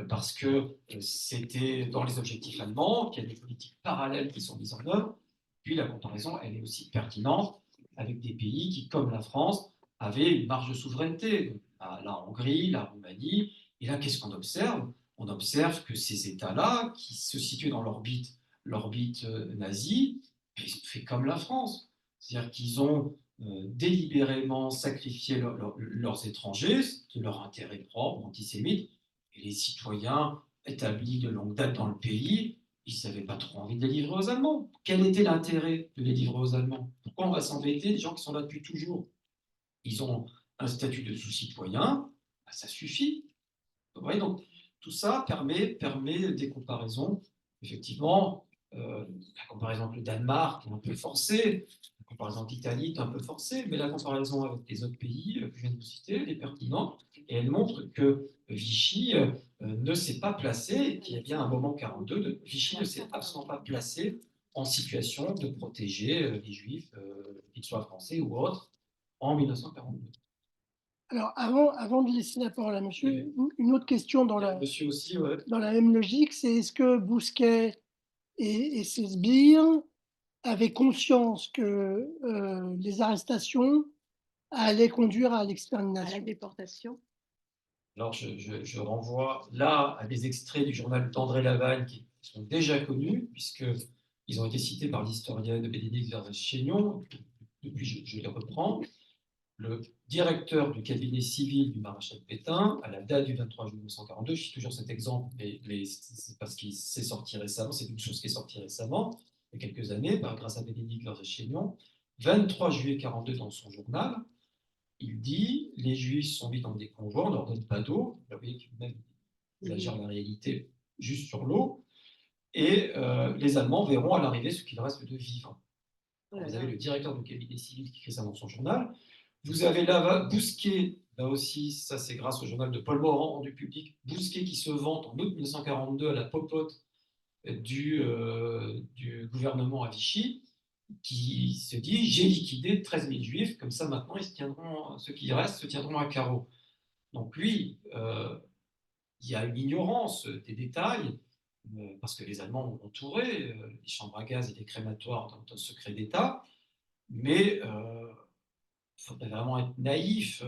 parce que c'était dans les objectifs allemands, qu'il y a des politiques parallèles qui sont mises en œuvre. Puis la comparaison, elle est aussi pertinente avec des pays qui, comme la France, avaient une marge de souveraineté. Donc, la Hongrie, la Roumanie. Et là, qu'est-ce qu'on observe? On observe que ces États-là, qui se situaient dans l'orbite nazie, fait comme la France. C'est-à-dire qu'ils ont délibérément sacrifié leurs étrangers, de leur intérêt propre, antisémite, et les citoyens établis de longue date dans le pays, ils n'avaient pas trop envie de les livrer aux Allemands. Quel était l'intérêt de les livrer aux Allemands? Pourquoi on va s'embêter des gens qui sont là depuis toujours? Ils ont un statut de sous-citoyen, ça suffit. Vous voyez, donc tout ça permet des comparaisons. Effectivement, la comparaison avec le Danemark est un peu forcée, la comparaison avec l'Italie est un peu forcée, mais la comparaison avec les autres pays que je viens de vous citer, elle est pertinente, et elle montre que Vichy ne s'est pas placé, qu'il y a bien un moment 42, Vichy ne s'est absolument pas placé en situation de protéger les Juifs, qu'ils soient français ou autres, en 1942. Alors, avant de laisser la parole à monsieur, une autre question dans la, Monsieur aussi, ouais. dans la même logique, c'est est-ce que Bousquet et ses sbires avaient conscience que les arrestations allaient conduire à À la l'extermination? déportation. Alors, je renvoie là à des extraits du journal d'André Lavagne qui sont déjà connus, puisqu'ils ont été cités par l'historienne Bénédicte Vergès-Chaignon. Depuis, je les reprends. Le directeur du cabinet civil du maréchal Pétain, à la date du 23 juillet 1942, je cite toujours cet exemple, mais c'est parce qu'il s'est sorti récemment, c'est une chose qui est sortie récemment, il y a quelques années, grâce à Bénédicte Vergès-Chaignon. 23 juillet 1942, dans son journal, il dit « Les Juifs sont mis dans des convois, on ne leur donne pas d'eau ». Vous voyez qu'il même exagère la réalité juste sur l'eau. Et les Allemands verront à l'arrivée ce qu'il reste de vivants. Vous avez le directeur du cabinet civil qui écrit ça dans son journal. Vous avez là Bousquet, là aussi, ça c'est grâce au journal de Paul Morand rendu public, Bousquet qui se vante en août 1942 à la popote du gouvernement à Vichy, qui se dit « J'ai liquidé 13 000 Juifs, comme ça maintenant ceux qui restent se tiendront à carreau ». Donc lui, il y a une ignorance des détails, parce que les Allemands ont entouré les chambres à gaz et les crématoires dans un secret d'État, mais il faudrait vraiment être naïf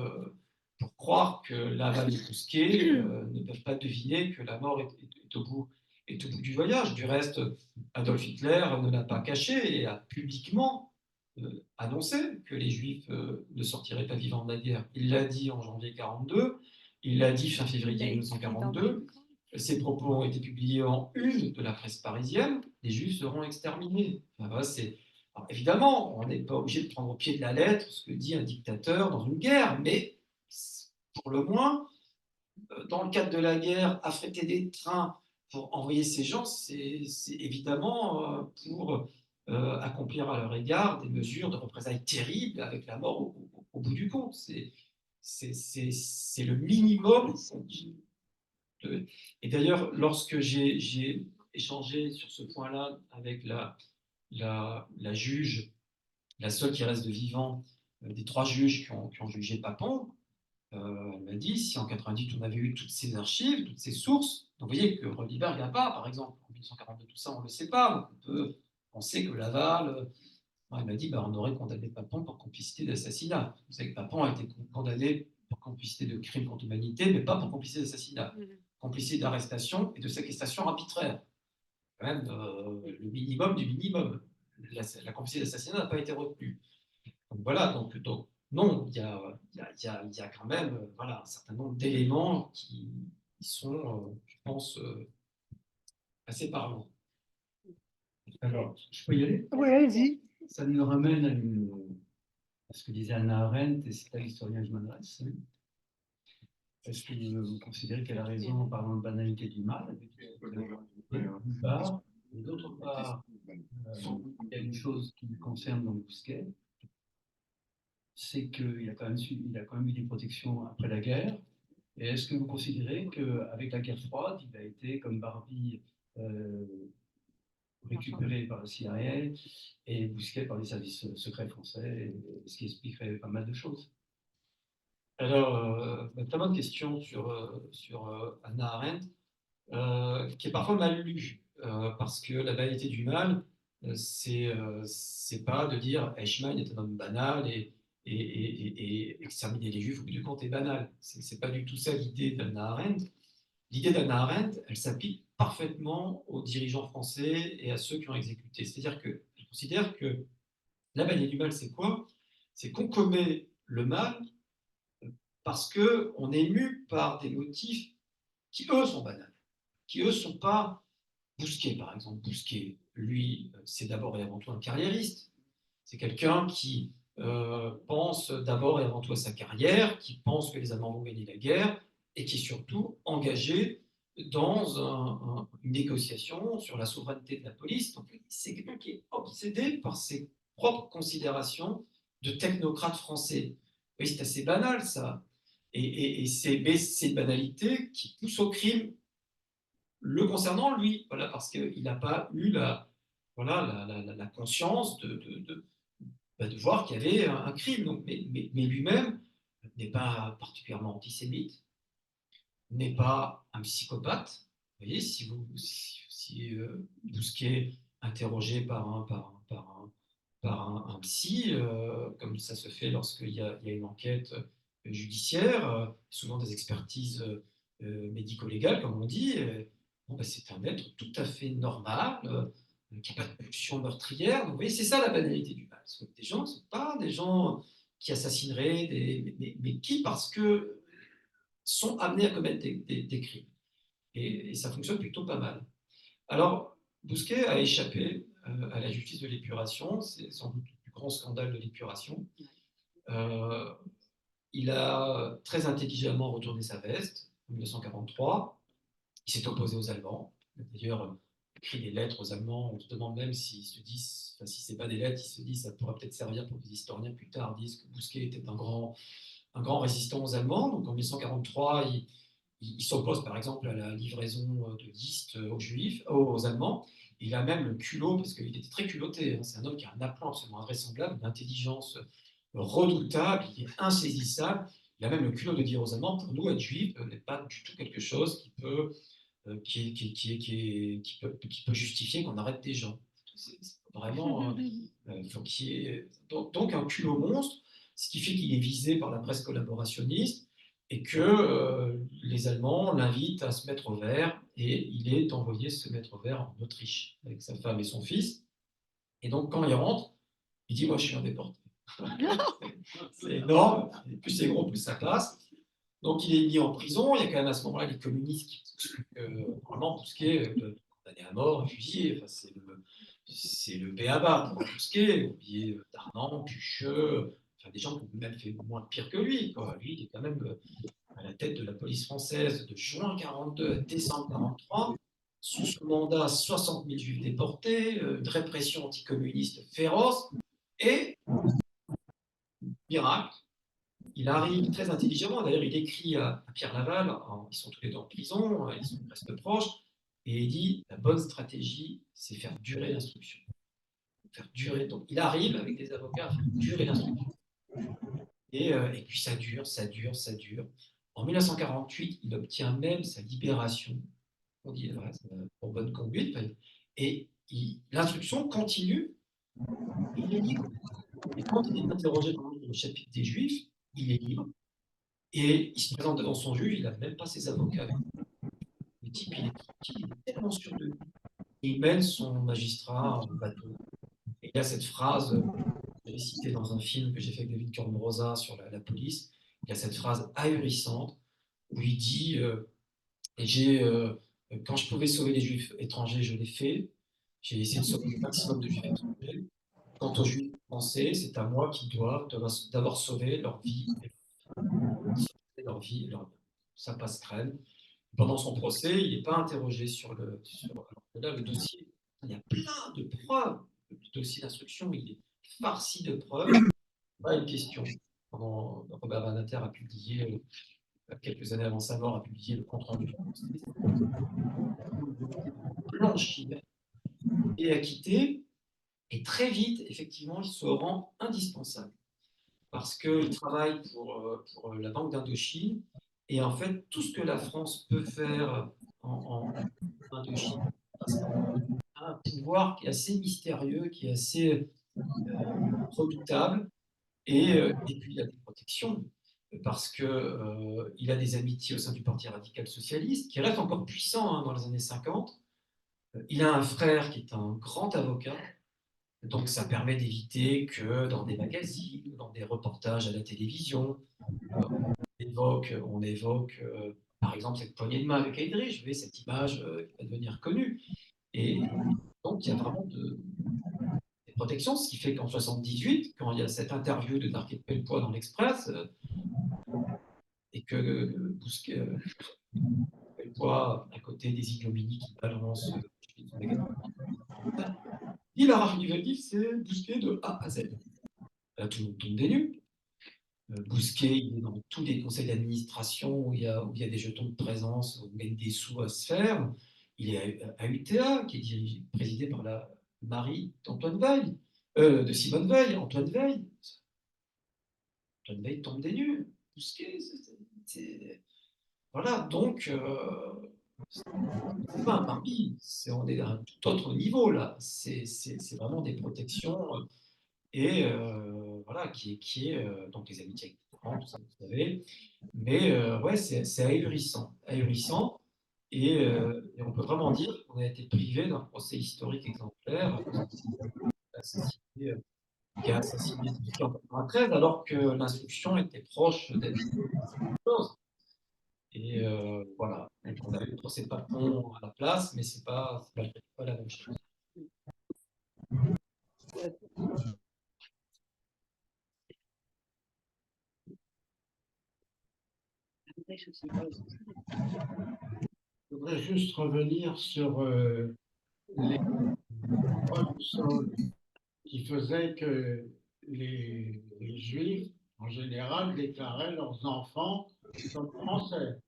pour croire que Laval et Bousquet ne peuvent pas deviner que la mort est au bout du voyage. Du reste, Adolf Hitler ne l'a pas caché et a publiquement annoncé que les Juifs ne sortiraient pas vivants de la guerre. Il l'a dit en janvier 1942, il l'a dit fin février 1942. Ces propos ont été publiés en une de la presse parisienne. Les Juifs seront exterminés. Enfin, voilà, alors, évidemment, on n'est pas obligé de prendre au pied de la lettre ce que dit un dictateur dans une guerre, mais pour le moins, dans le cadre de la guerre, affréter des trains pour envoyer ces gens, c'est évidemment pour accomplir à leur égard des mesures de représailles terribles avec la mort au bout du compte. C'est le minimum. Et d'ailleurs, lorsque j'ai échangé sur ce point-là avec la juge, la seule qui reste de vivant, des 3 juges qui ont jugé Papon, elle m'a dit, si en 90 on avait eu toutes ces archives, toutes ces sources, donc vous voyez que Roliberg n'a pas, par exemple, en 1942, tout ça, on ne le sait pas, donc on peut penser que Laval, elle m'a dit, on aurait condamné Papon pour complicité d'assassinat. Vous savez que Papon a été condamné pour complicité de crime contre l'humanité, mais pas pour complicité d'assassinat. complicité d'arrestation et de séquestration arbitraire. Quand même le minimum du minimum. La complicité d'assassinat n'a pas été retenue. Donc voilà, donc non, il y a quand même voilà, un certain nombre d'éléments qui sont, je pense, assez parlants. Alors, je peux y aller? Oui, allez-y. Ça nous ramène à ce que disait Hannah Arendt, et c'est à l'historien que je m'adresse. Est-ce que vous considérez qu'elle a raison en parlant de banalité du mal, d'une part, et d'autre part, il y a une chose qui me concerne dans Bousquet, c'est qu'il a quand même eu des protections après la guerre. Et est-ce que vous considérez qu'avec la guerre froide, il a été, comme Barbie, récupéré par la CIA et Bousquet par les services secrets français, ce qui expliquerait pas mal de choses? Alors, très bonne question sur Hannah Arendt, qui est parfois mal lue, parce que la banalité du mal, c'est pas de dire Eichmann est un homme banal et exterminer les juifs au bout du compte est banal. C'est pas du tout ça l'idée d'Hannah Arendt. L'idée d'Hannah Arendt, elle s'applique parfaitement aux dirigeants français et à ceux qui ont exécuté. C'est-à-dire qu'elle considère que la banalité du mal, c'est quoi? C'est qu'on commet le mal parce qu'on est mu par des motifs qui, eux, sont banals, qui, eux, ne sont pas Bousquet, par exemple. Bousquet, lui, c'est d'abord et avant tout un carriériste. C'est quelqu'un qui pense d'abord et avant tout à sa carrière, qui pense que les Allemands vont gagner la guerre, et qui est surtout engagé dans une négociation sur la souveraineté de la police. Donc, c'est quelqu'un qui est obsédé par ses propres considérations de technocrate français. Oui, c'est assez banal, ça. Et c'est une banalité qui pousse au crime le concernant, lui, voilà, parce qu'il n'a pas eu la conscience de voir qu'il y avait un crime. Donc, mais lui-même n'est pas particulièrement antisémite, n'est pas un psychopathe. Vous voyez, si Bousquet interrogé par un psy, comme ça se fait lorsqu'il y a une enquête judiciaire, souvent des expertises médico-légales, comme on dit, c'est un être tout à fait normal, qui n'a pas de pulsion meurtrière. Donc, vous voyez, c'est ça la banalité du mal. Des gens ne sont pas des gens qui assassineraient, mais qui, parce que sont amenés à commettre des crimes. Et ça fonctionne plutôt pas mal. Alors, Bousquet a échappé à la justice de l'épuration. C'est sans doute le plus grand scandale de l'épuration. Il a très intelligemment retourné sa veste en 1943. Il s'est opposé aux Allemands. D'ailleurs, il écrit des lettres aux Allemands. On se demande même s'ils se disent, enfin, si ce n'est pas des lettres, ils se disent ça pourra peut-être servir pour que les historiens plus tard disent que Bousquet était un grand résistant aux Allemands. Donc en 1943, il s'oppose par exemple à la livraison de listes aux Juifs, aux Allemands. Il a même le culot, parce qu'il était très culotté, hein. C'est un homme qui a un aplomb absolument invraisemblable, une intelligence redoutable, il est insaisissable. Il a même le culot de dire aux Allemands, pour nous, être juif n'est pas du tout quelque chose qui peut justifier qu'on arrête des gens. C'est vraiment, faut qu'il y ait donc un culot monstre, ce qui fait qu'il est visé par la presse collaborationniste et que les Allemands l'invitent à se mettre au vert, et il est envoyé se mettre au vert en Autriche avec sa femme et son fils. Et donc quand il rentre, il dit moi je suis un déporté. C'est énorme, et plus c'est gros, plus ça passe. Donc il est mis en prison. Il y a quand même à ce moment-là les communistes qui vraiment Bousquet condamné à mort, réfugié. Enfin, c'est le b.a.-ba pour Bousquet. Oublié Darnan, Pucheux, enfin, des gens qui ont même fait moins pire que lui, quoi. Lui, il est quand même à la tête de la police française de juin 42 à décembre 43. Sous son mandat, 60 000 juifs déportés, une répression anticommuniste féroce. Et, miracle, il arrive très intelligemment. D'ailleurs, il écrit à Pierre Laval, ils sont tous les deux en prison, ils sont presque proches, et il dit la bonne stratégie, c'est faire durer l'instruction. Faire durer. Donc, il arrive avec des avocats à faire durer l'instruction. Et puis ça dure. En 1948, il obtient même sa libération, on dit pour bonne conduite, et l'instruction continue. Il est libre. Et quand il est interrogé dans le chapitre des Juifs, il est libre. Et il se présente devant son juge, il n'a même pas ses avocats. type, il est tranquille, il est tellement sûr de lui. Et il mène son magistrat en bateau. Et il y a cette phrase, que j'ai citée dans un film que j'ai fait avec David Cornrosa sur la police, il y a cette phrase ahurissante où il dit quand je pouvais sauver les juifs étrangers, je l'ai fait. J'ai essayé de sauver le maximum de juifs étrangers. Quant aux juifs français, c'est à moi qui dois d'abord sauver leur vie, leur vie et leur bien. Ça passe crème. Pendant son procès, il n'est pas interrogé sur alors que là, le dossier. Il y a plein de preuves. Le dossier d'instruction, il est farci de preuves. Pas une question. Quand Robert Badinter a publié, quelques années avant sa mort, a publié le compte-rendu du procès, blanchir et acquitté, et très vite, effectivement, il se rend indispensable parce qu'il travaille pour la Banque d'Indochine, et en fait, tout ce que la France peut faire en Indochine, a un pouvoir qui est assez mystérieux, qui est assez redoutable, et puis il a des protections, parce que il a des amitiés au sein du Parti radical socialiste, qui reste encore puissant dans les années 50. Il a un frère qui est un grand avocat, donc ça permet d'éviter que dans des magazines, dans des reportages à la télévision, on évoque par exemple cette poignée de main avec Heydrich, vous voyez cette image qui va devenir connue. Et donc il y a vraiment des protections, ce qui fait qu'en 78, quand il y a cette interview de Darky Pellepoix dans l'Express, et que Pellepoix, à côté des ignominies qui balancent, l'hierarchie c'est Bousquet de A à Z. Là, tout le monde tombe des nues. Bousquet, il est dans tous les conseils d'administration où il y a des jetons de présence, où il y a des sous à se faire. Il est à UTA, qui est présidé par la Marie d'Antoine Veil, de Simone Veil, Antoine Veil. Antoine Veil tombe des nues. Bousquet, voilà, donc, c'est pas un Barbie, on est à un tout autre niveau là. C'est vraiment des protections, et voilà, qui est donc les amitiés avec les parents, tout ça, vous savez. Mais ouais, c'est ahurissant, ahurissant, et on peut vraiment dire qu'on a été privé d'un procès historique exemplaire, qui a assassiné Vichy en 1993, alors que l'instruction était proche d'être chose. Et voilà, donc on avait le procès de Papon à la place, mais c'est pas la même chose. Je voudrais juste revenir sur les droits du sol qui faisaient que les Juifs, en général, déclaraient leurs enfants comme français.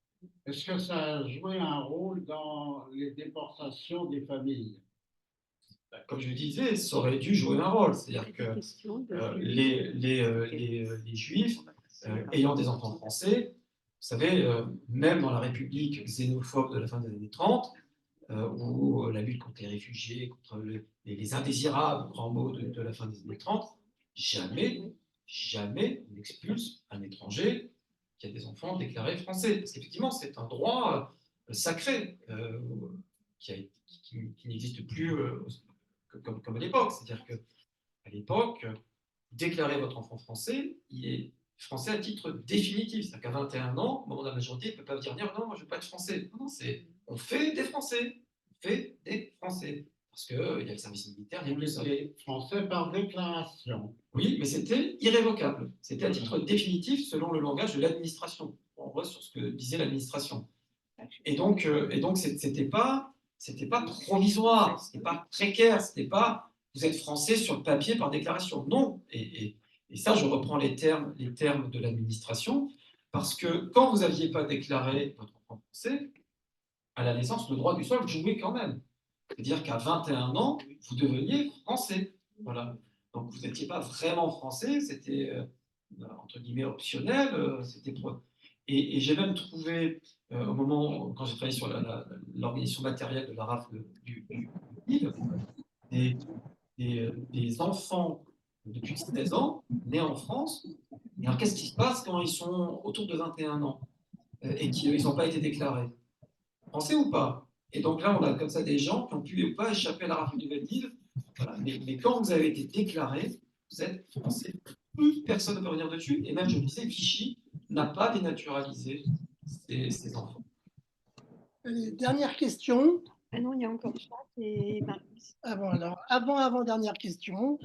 Est-ce que ça a joué un rôle dans les déportations des familles? Comme je le disais, ça aurait dû jouer un rôle. C'est-à-dire que les Juifs, ayant des enfants français, vous savez, même dans la République xénophobe de la fin des années 30, ou la lutte contre les réfugiés, contre les indésirables, grands mots de la fin des années 30, jamais on expulse un étranger qui a des enfants déclarés français. Parce qu'effectivement, c'est un droit sacré qui n'existe plus comme à l'époque. C'est-à-dire qu'à l'époque, déclarer votre enfant français, il est français à titre définitif. C'est-à-dire qu'à 21 ans, au moment de la majorité, il ne peut pas dire non, moi je ne veux pas être français. Non, on fait des Français. On fait des Français. Parce qu'il y a le service militaire. On était français par déclaration. Oui, mais c'était irrévocable. C'était à titre définitif selon le langage de l'administration. On voit sur ce que disait l'administration. Et donc c'était pas provisoire, c'était pas précaire, c'était pas vous êtes français sur le papier par déclaration. Non. Et ça, je reprends les termes de l'administration, parce que quand vous n'aviez pas déclaré votre enfant français, à la naissance, le droit du sol jouait quand même. C'est-à-dire qu'à 21 ans, vous deveniez français. Voilà. Donc vous n'étiez pas vraiment français, c'était entre guillemets optionnel. Et j'ai même trouvé, au moment quand j'ai travaillé sur l'organisation matérielle de la rafle du livre, des enfants de plus de 16 ans nés en France. Et alors qu'est-ce qui se passe quand ils sont autour de 21 ans et qu'ils n'ont pas été déclarés? Français ou pas? Et donc là, on a comme ça des gens qui ont pu ou pas échapper à la rafle du Veldiv. Voilà. Mais quand vous avez été déclaré, vous êtes français. Plus personne ne peut revenir dessus. Et même, je disais, Vichy n'a pas dénaturalisé ses enfants. Dernière question. Ah non, il y a encore Jacques et Marius. Ah bon, alors, avant-dernière question.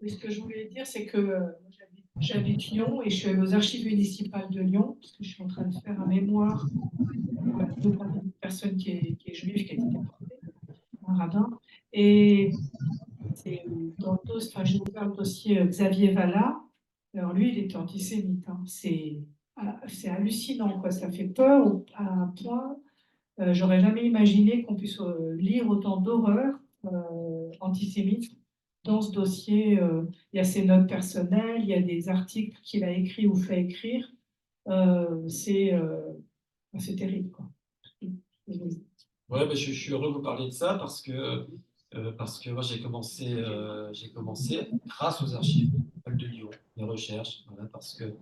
Oui, ce que je voulais dire, c'est que j'habite Lyon et je suis allée aux archives municipales de Lyon, parce que je suis en train de faire un mémoire de une personne qui est juive, qui a été déportée, un rabbin. Et c'est dans le dossier, enfin, j'ai ouvert le dossier Xavier Vallat. Alors lui, il était antisémite, hein. C'est hallucinant, quoi. Ça fait peur à un point. J'aurais jamais imaginé qu'on puisse lire autant d'horreurs antisémites dans ce dossier. Il y a ses notes personnelles, il y a des articles qu'il a écrits ou fait écrire. C'est terrible, quoi. Ouais, je suis heureux de vous parler de ça parce que moi, j'ai commencé grâce aux archives de Lyon, mes recherches, voilà, parce que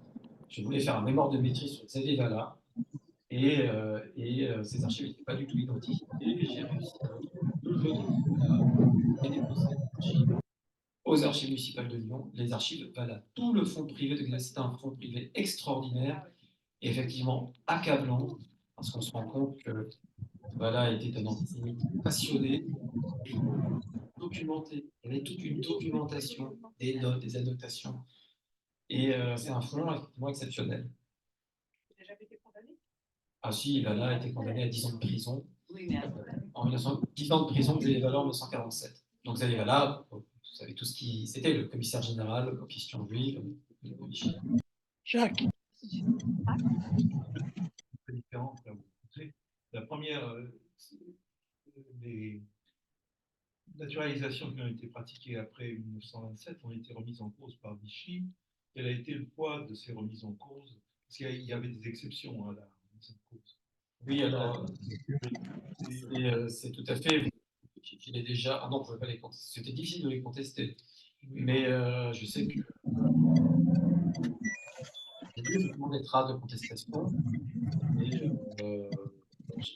je voulais faire un mémoire de maîtrise sur Xavier Vallat et ces archives n'étaient pas du tout identifiées. Et j'ai réussi à retrouver et déposer les archives aux archives municipales de Lyon, les archives Vallat. Tout le fonds privé de Glace, c'était un fonds privé extraordinaire, et effectivement accablant, parce qu'on se rend compte que Vallat était un antisémite passionné, documenté. Il y avait toute une documentation, des notes, des annotations. Et c'est un fonds effectivement exceptionnel. Il n'a jamais été condamné? Ah si, Vallat a été condamné à 10 ans de prison. Oui, mais En 10 ans de prison, Xavier Vallat en 1947. Donc Xavier Vallat, vous savez tout ce qui... C'était le commissaire général aux questions juives. Jacques. Très différentes. Là, vous montrez. La première, les naturalisations qui ont été pratiquées après 1927 ont été remises en cause par Vichy. Quel a été le poids de ces remises en cause? Parce qu'il y avait des exceptions à la remise en cause. Oui, alors, c'est tout à fait. Il est déjà. Ah non, on ne pouvait pas les contester. C'était difficile de les contester. Mais je sais que il y a eu effectivement des traces de contestation. Et je n'ai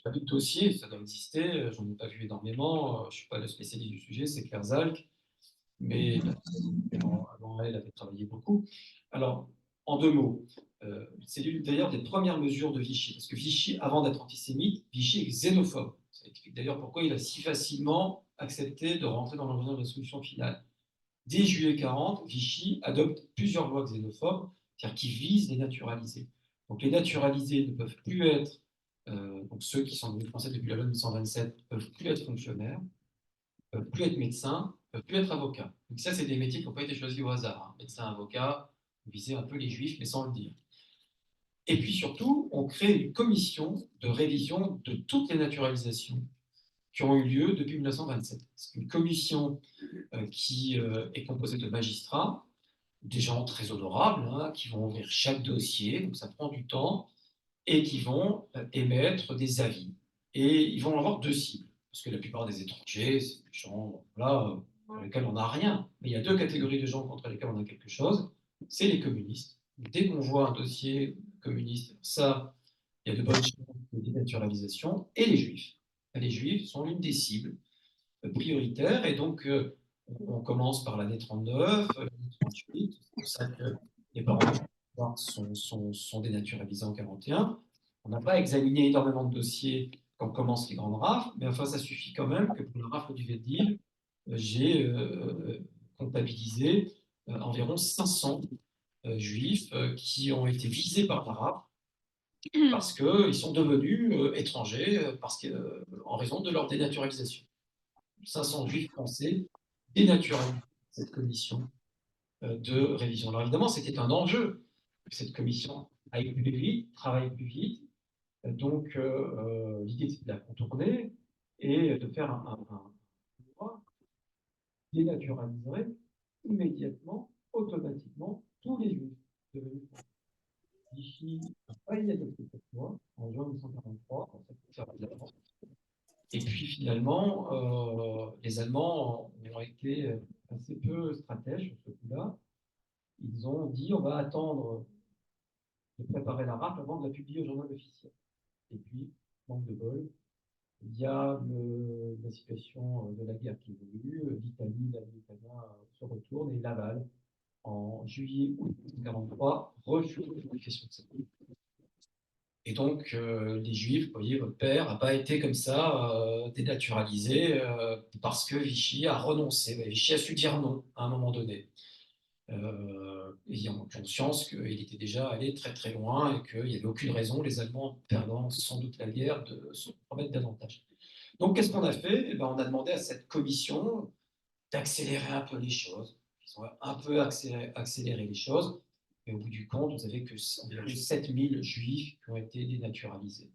pas vu de dossier, ça doit exister. J'en ai pas vu énormément. Je ne suis pas le spécialiste du sujet, c'est Claire Zalk. Mais avant elle avait travaillé beaucoup. Alors, en 2 mots, c'est d'ailleurs des premières mesures de Vichy, parce que Vichy, avant d'être antisémite, Vichy est xénophobe. Ça explique d'ailleurs pourquoi il a si facilement accepté de rentrer dans l'environnement de la solution finale. Dès juillet 40, Vichy adopte plusieurs lois xénophobes, c'est-à-dire qui visent les naturalisés. Donc les naturalisés ne peuvent plus être, donc ceux qui sont devenus français depuis la loi de 1927, ne peuvent plus être fonctionnaires, ne peuvent plus être médecins, ne peuvent plus être avocats. Donc ça, c'est des métiers qui n'ont pas été choisis au hasard. Hein. Médecin, avocat, vous visez un peu les juifs, mais sans le dire. Et puis surtout, on crée une commission de révision de toutes les naturalisations qui ont eu lieu depuis 1927. C'est une commission qui est composée de magistrats, des gens très honorables, hein, qui vont ouvrir chaque dossier, donc ça prend du temps, et qui vont émettre des avis. Et ils vont avoir 2 cibles, parce que la plupart des étrangers, c'est des gens là, pour lesquels on n'a rien. Mais il y a 2 catégories de gens contre lesquels on a quelque chose, c'est les communistes. Dès qu'on voit un dossier communiste, ça, il y a de bonnes chances de dénaturalisation, et les juifs. Les juifs sont l'une des cibles prioritaires, et donc on commence par l'année 39, l'année 38, c'est pour ça que les parents sont dénaturalisés en 41. On n'a pas examiné énormément de dossiers quand commencent les grandes rafles, mais enfin ça suffit quand même que pour la rafle du Veldiv, j'ai comptabilisé environ 500 juifs qui ont été visés par la rafle parce qu'ils sont devenus étrangers en raison de leur dénaturalisation. 500 juifs français dénaturalisés cette commission de révision. Alors évidemment, c'était un enjeu que cette commission aille plus vite, travaille plus vite. Donc l'idée, c'était de la contourner et de faire un loi qui dénaturaliserait immédiatement, automatiquement, tous les juifs devenus français. Vichy n'a pas y adopté cette loi en juin 1943, dans cette conservation. Et puis finalement, les Allemands ont été assez peu stratèges sur ce coup-là. Ils ont dit on va attendre de préparer la rafle avant de la publier au journal officiel. Et puis, manque de bol, il y a la situation de la guerre qui évolue, l'Italie, l'armée italienne se retourne et Laval, en juillet-août 1943, refuse l'unification de cette ville. Et donc, les Juifs, vous voyez, votre père n'a pas été comme ça dénaturalisé parce que Vichy a renoncé. Vichy a su dire non à un moment donné, ayant conscience qu'il était déjà allé très très loin et qu'il n'y avait aucune raison, les Allemands perdant sans doute la guerre, de se promettre davantage. Donc, qu'est-ce qu'on a fait? On a demandé à cette commission d'accélérer un peu les choses. Ils ont un peu accéléré les choses. Et au bout du compte, vous savez que environ 7000 juifs qui ont été dénaturalisés.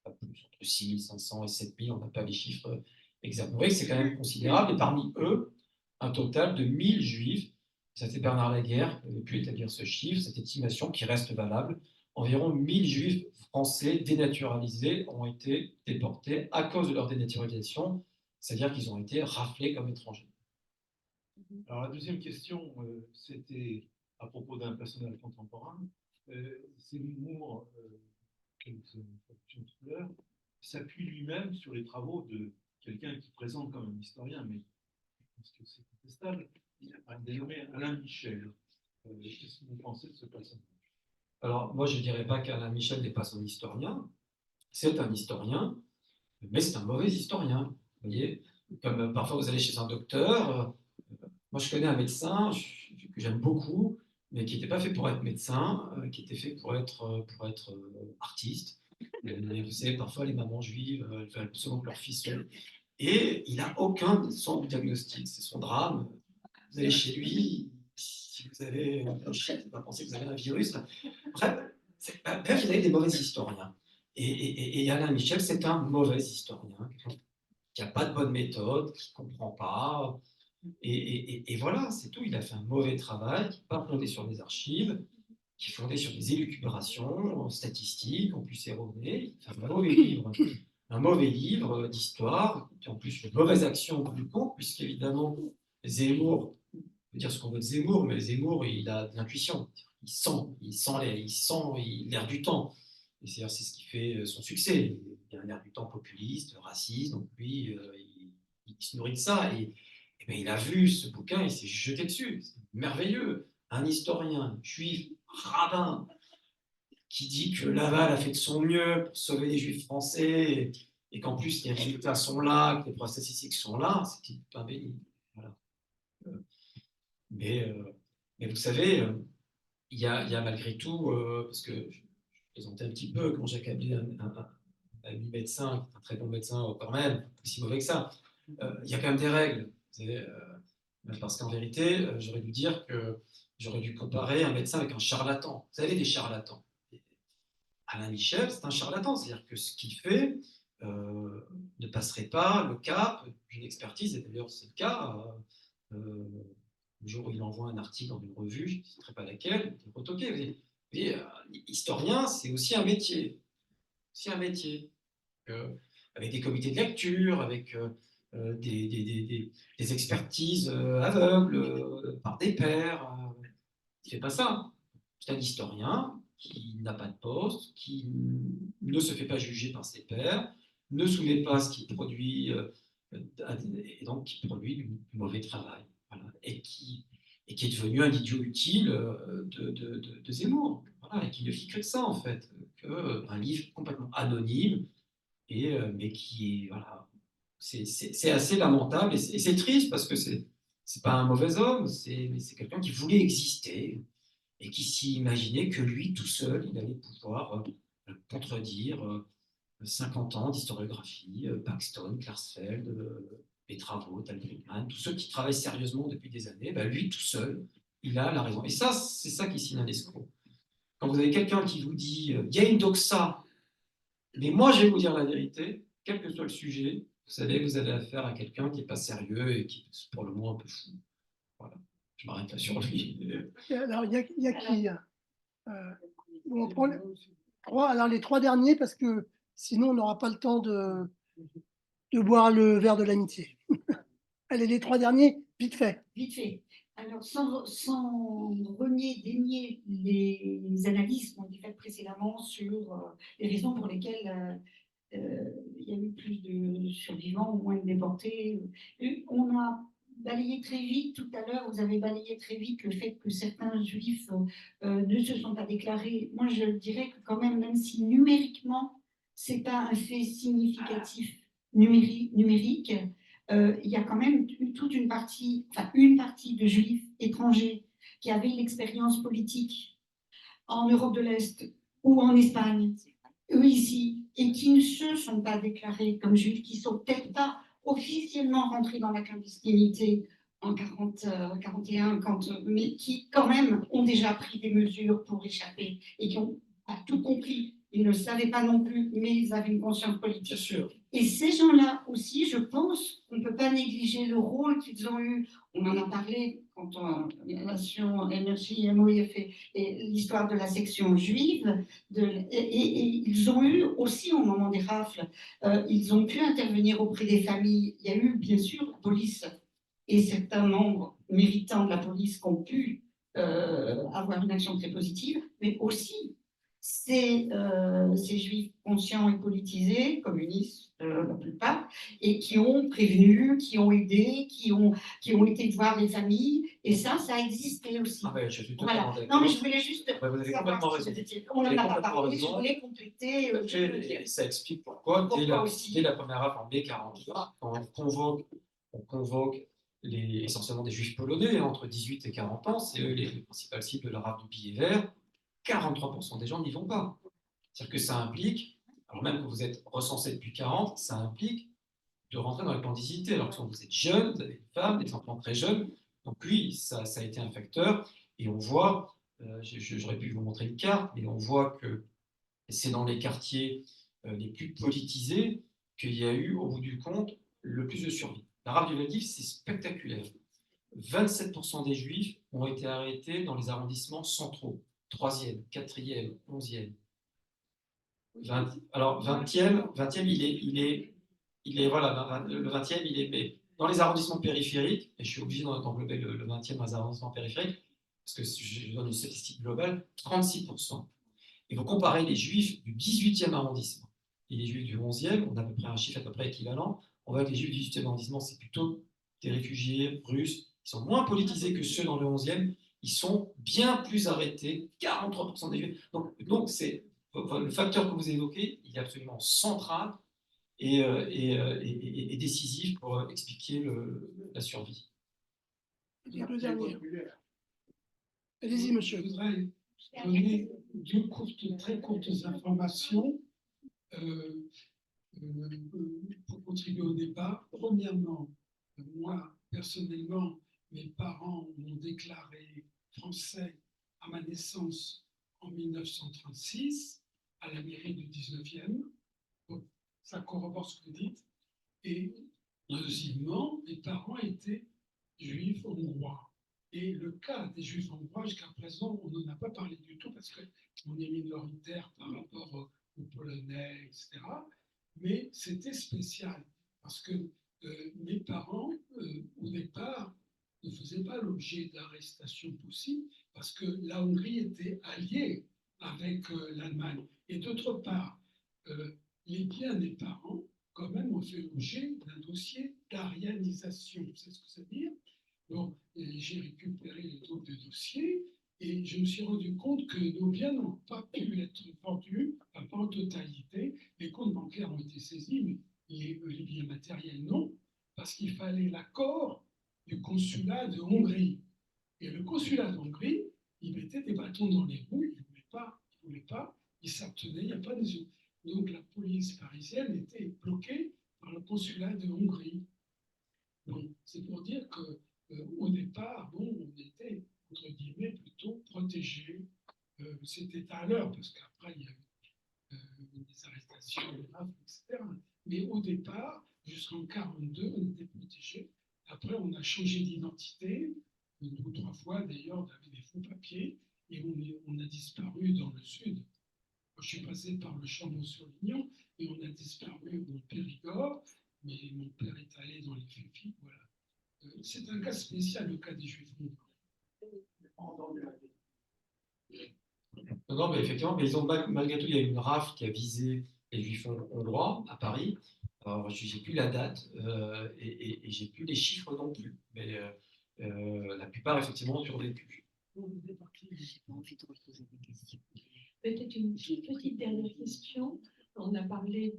Pas plus, entre 6500 et 7000, on n'a pas les chiffres exacts. Vous voyez que c'est quand même considérable. Et parmi eux, un total de 1000 juifs. Ça, c'est Bernard Laguerre qui avait pu établir ce chiffre, cette estimation qui reste valable. Environ 1000 juifs français dénaturalisés ont été déportés à cause de leur dénaturalisation, c'est-à-dire qu'ils ont été raflés comme étrangers. Alors la deuxième question, c'était à propos d'un personnage contemporain. Zemmour, que nous évoquions tout à l'heure, s'appuie lui-même sur les travaux de quelqu'un qui présente comme un historien, mais je pense que c'est contestable, un dénommé Alain Michel. Qu'est-ce que vous pensez de ce personnage? Alors, moi, je ne dirais pas qu'Alain Michel n'est pas un historien. C'est un historien, mais c'est un mauvais historien. Vous voyez, comme parfois vous allez chez un docteur. Moi, je connais un médecin que j'aime beaucoup, mais qui n'était pas fait pour être médecin, qui était fait pour être artiste. Vous savez, parfois, les mamans juives, elles veulent absolument que leur fils soit. Et il n'a aucun son diagnostic, c'est son drame. Vous allez chez lui, si vous avez un chien, il va penser que vous avez un virus. Bref, vous avez des mauvais historiens. Et Alain Michel, c'est un mauvais historien, qui n'a pas de bonne méthode, qui ne comprend pas. Et voilà, c'est tout. Il a fait un mauvais travail, qui n'est pas fondé sur des archives, qui est fondé sur des élucubrations statistiques, en plus erronées. Il fait un mauvais livre d'histoire, qui en plus de mauvaises actions au bout du compte, puisqu'évidemment, Zemmour, on peut dire ce qu'on veut de Zemmour, mais Zemmour, il a de l'intuition. Il sent l'air du temps. Et c'est ce qui fait son succès. Il a un air du temps populiste, raciste, donc lui, il se nourrit de ça. Et il a vu ce bouquin, il s'est jeté dessus. C'est merveilleux. Un historien juif, rabbin, qui dit que Laval a fait de son mieux pour sauver les juifs français et qu'en plus les résultats sont là, que les preuves statistiques sont là, c'est une pain béni. Voilà. Mais vous savez, il y a malgré tout, parce que je présentais un petit peu quand j'ai accablé un ami médecin, qui est un très bon médecin quand même, pas si mauvais que ça, il y a quand même des règles. Parce qu'en vérité, j'aurais dû dire que j'aurais dû comparer un médecin avec un charlatan. Vous savez, des charlatans. Alain Michel, c'est un charlatan, c'est-à-dire que ce qu'il fait ne passerait pas le cap d'une expertise, et d'ailleurs c'est le cas. Le jour où il envoie un article dans une revue, je ne citerai pas laquelle, il est retoqué. Mais historien, c'est aussi un métier. Avec des comités de lecture, avec des expertises aveugles par des pairs. Il ne fait pas ça. C'est un historien qui n'a pas de poste, qui ne se fait pas juger par ses pairs, ne soumet pas ce qu'il produit, et donc qui produit du mauvais travail. Voilà. Et qui est devenu un idiot utile de Zemmour. Voilà. Et qui ne fit que de ça, en fait. Un livre complètement anonyme, mais qui est. Voilà. C'est assez lamentable et c'est triste parce que c'est pas un mauvais homme, mais c'est quelqu'un qui voulait exister et qui s'imaginait que lui, tout seul, il allait pouvoir contredire 50 ans d'historiographie, Paxton, Klarsfeld, les travaux, Tal Friedman, tous ceux qui travaillent sérieusement depuis des années, lui, tout seul, il a la raison. Et ça, c'est ça qui signe un escroc. Quand vous avez quelqu'un qui vous dit il y a une doxa, mais moi, je vais vous dire la vérité, quel que soit le sujet, vous savez que vous avez affaire à quelqu'un qui n'est pas sérieux et qui est pour le moins un peu fou. Voilà. Je m'arrête là sur lui. Alors, il y a qui on prend les trois derniers, parce que sinon, on n'aura pas le temps de boire le verre de l'amitié. Allez, les trois derniers, vite fait. Vite fait. Alors, sans renier, dénier les analyses qui ont été faites précédemment sur les raisons pour lesquelles il y a eu plus de survivants ou moins de déportés, on a balayé très vite, tout à l'heure, vous avez balayé très vite le fait que certains juifs ne se sont pas déclarés. Moi, je dirais que quand même si numériquement, c'est pas un fait significatif numérique, il y a quand même toute une partie de juifs étrangers qui avaient une expérience politique en Europe de l'Est ou en Espagne, eux ici, et qui ne se sont pas déclarés comme juifs, qui sont peut-être pas officiellement rentrés dans la clandestinité en 41, mais qui quand même ont déjà pris des mesures pour échapper et qui ont pas tout compris. Ils ne le savaient pas non plus, mais ils avaient une conscience politique. Bien sûr. Et ces gens-là aussi, je pense qu'on ne peut pas négliger le rôle qu'ils ont eu. On en a parlé quand la nation MRJ, MOI a fait l'histoire de la section juive. Et ils ont eu aussi, au moment des rafles, ils ont pu intervenir auprès des familles. Il y a eu, bien sûr, la police et certains membres méritants de la police qui ont pu avoir une action très positive, mais aussi ces juifs conscients et politisés, communistes la plupart, et qui ont prévenu, qui ont aidé, qui ont été voir les familles, et ça a existé aussi. Ah ouais, je suis Voilà. totalement d'accord. Non, mais je voulais juste. Vous avez complètement raison. On n'en Vous avez a pas complètement parlé, raison. je voulais compléter. Et ça explique pourquoi, aussi. dès la première rafle en mai 43, quand on convoque essentiellement des juifs polonais entre 18 et 40 ans, c'est eux les principales cibles de la rafle du billet vert, 43% des gens n'y vont pas. C'est-à-dire que ça implique, alors même que vous êtes recensé depuis 40, ça implique de rentrer dans la clandestinité. Alors que vous êtes jeune, vous avez des femmes, des enfants très jeunes, donc oui, ça a été un facteur, et on voit, j'aurais pu vous montrer une carte, mais on voit que c'est dans les quartiers les plus politisés qu'il y a eu, au bout du compte, le plus de survie. La rafle du Veldiv, c'est spectaculaire. 27% des Juifs ont été arrêtés dans les arrondissements centraux, 3e, 4e, 11e. Alors, 20e, il est voilà, le 20e, il est, mais dans les arrondissements périphériques, et je suis obligé d'englober le 20e dans les arrondissements périphériques, parce que je donne une statistique globale, 36%. Et vous comparez les juifs du 18e arrondissement et les juifs du 11e, on a à peu près un chiffre à peu près équivalent. On voit que les juifs du 18e arrondissement, c'est plutôt des réfugiés russes, ils sont moins politisés que ceux dans le 11e, ils sont bien plus arrêtés, 43% des juifs. Donc c'est le facteur que vous évoquez, il est absolument central et décisif pour expliquer la survie. Les deux dernières. Allez-y, monsieur. Je voudrais donner deux très courtes informations pour contribuer au débat. Premièrement, moi, personnellement, mes parents m'ont déclaré français à ma naissance en 1936 à la mairie du 19e. Donc, ça corrobore ce que vous dites. Et deuxièmement, mes parents étaient juifs hongrois. Et le cas des juifs hongrois, jusqu'à présent, on n'en a pas parlé du tout parce qu'on est minoritaire par rapport aux Polonais, etc. Mais c'était spécial parce que mes parents, au départ, ne faisaient pas l'objet d'arrestations possibles parce que la Hongrie était alliée avec l'Allemagne. Et d'autre part, les biens des parents, quand même, ont fait l'objet d'un dossier d'arianisation. Vous savez ce que ça veut dire? Donc, j'ai récupéré les doubles de dossiers et je me suis rendu compte que nos biens n'ont pas pu être vendus, pas en totalité. Les comptes bancaires ont été saisis, mais les biens matériels non, parce qu'il fallait l'accord du consulat de Hongrie. Et le consulat de Hongrie, il mettait des bâtons dans les roues, il ne voulait pas, il s'abstenait, il n'y a pas des yeux. Donc la police parisienne était bloquée par le consulat de Hongrie. Donc c'est pour dire que au départ, bon, on était, entre guillemets, plutôt protégés. C'était à l'heure, parce qu'après, il y a eu des arrestations, des rafles, etc. Mais au départ, jusqu'en 1942, on était protégés. Après, on a changé d'identité, 2 ou 3 fois d'ailleurs, on avait des faux papiers, et on a disparu dans le sud. Je suis passé par le Chambon-sur-Lignon, et on a disparu dans le Périgord, mais mon père est allé dans les Philippines, voilà. C'est un cas spécial, le cas des Juifs hongrois. Non, mais effectivement, mais ils ont, malgré tout, il y a eu une rafle qui a visé les juifs hongrois à Paris. Alors, je n'ai plus la date et j'ai plus les chiffres non plus. Mais la plupart, effectivement, ont survécu. Peut-être une petite dernière question. On a parlé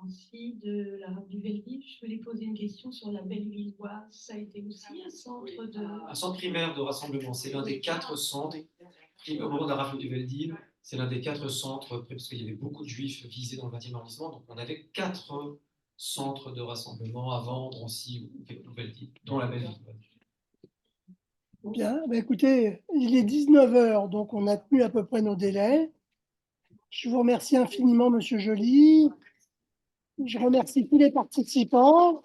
aussi de la rafle du Veldiv. Je voulais poser une question sur la Bellevilloise. Ça a été aussi un centre de... Un centre primaire de rassemblement, c'est l'un des 4 centres. Au moment de la rafle du Veldiv, c'est l'un des 4 centres, parce qu'il y avait beaucoup de juifs visés dans le 20e arrondissement, donc on avait 4 centres de rassemblement à vendre aussi au Veldiv, dont la Bellevilloise. Bien, bah écoutez, il est 19 h, donc on a tenu à peu près nos délais. Je vous remercie infiniment, Monsieur Joly. Je remercie tous les participants.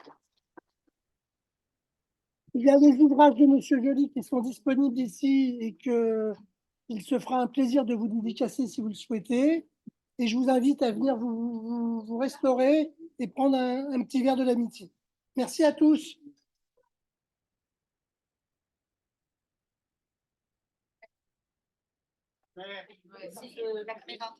Il y a des ouvrages de Monsieur Joly qui sont disponibles ici et qu'il se fera un plaisir de vous dédicacer si vous le souhaitez. Et je vous invite à venir vous restaurer et prendre un petit verre de l'amitié. Merci à tous. C'est la caméra.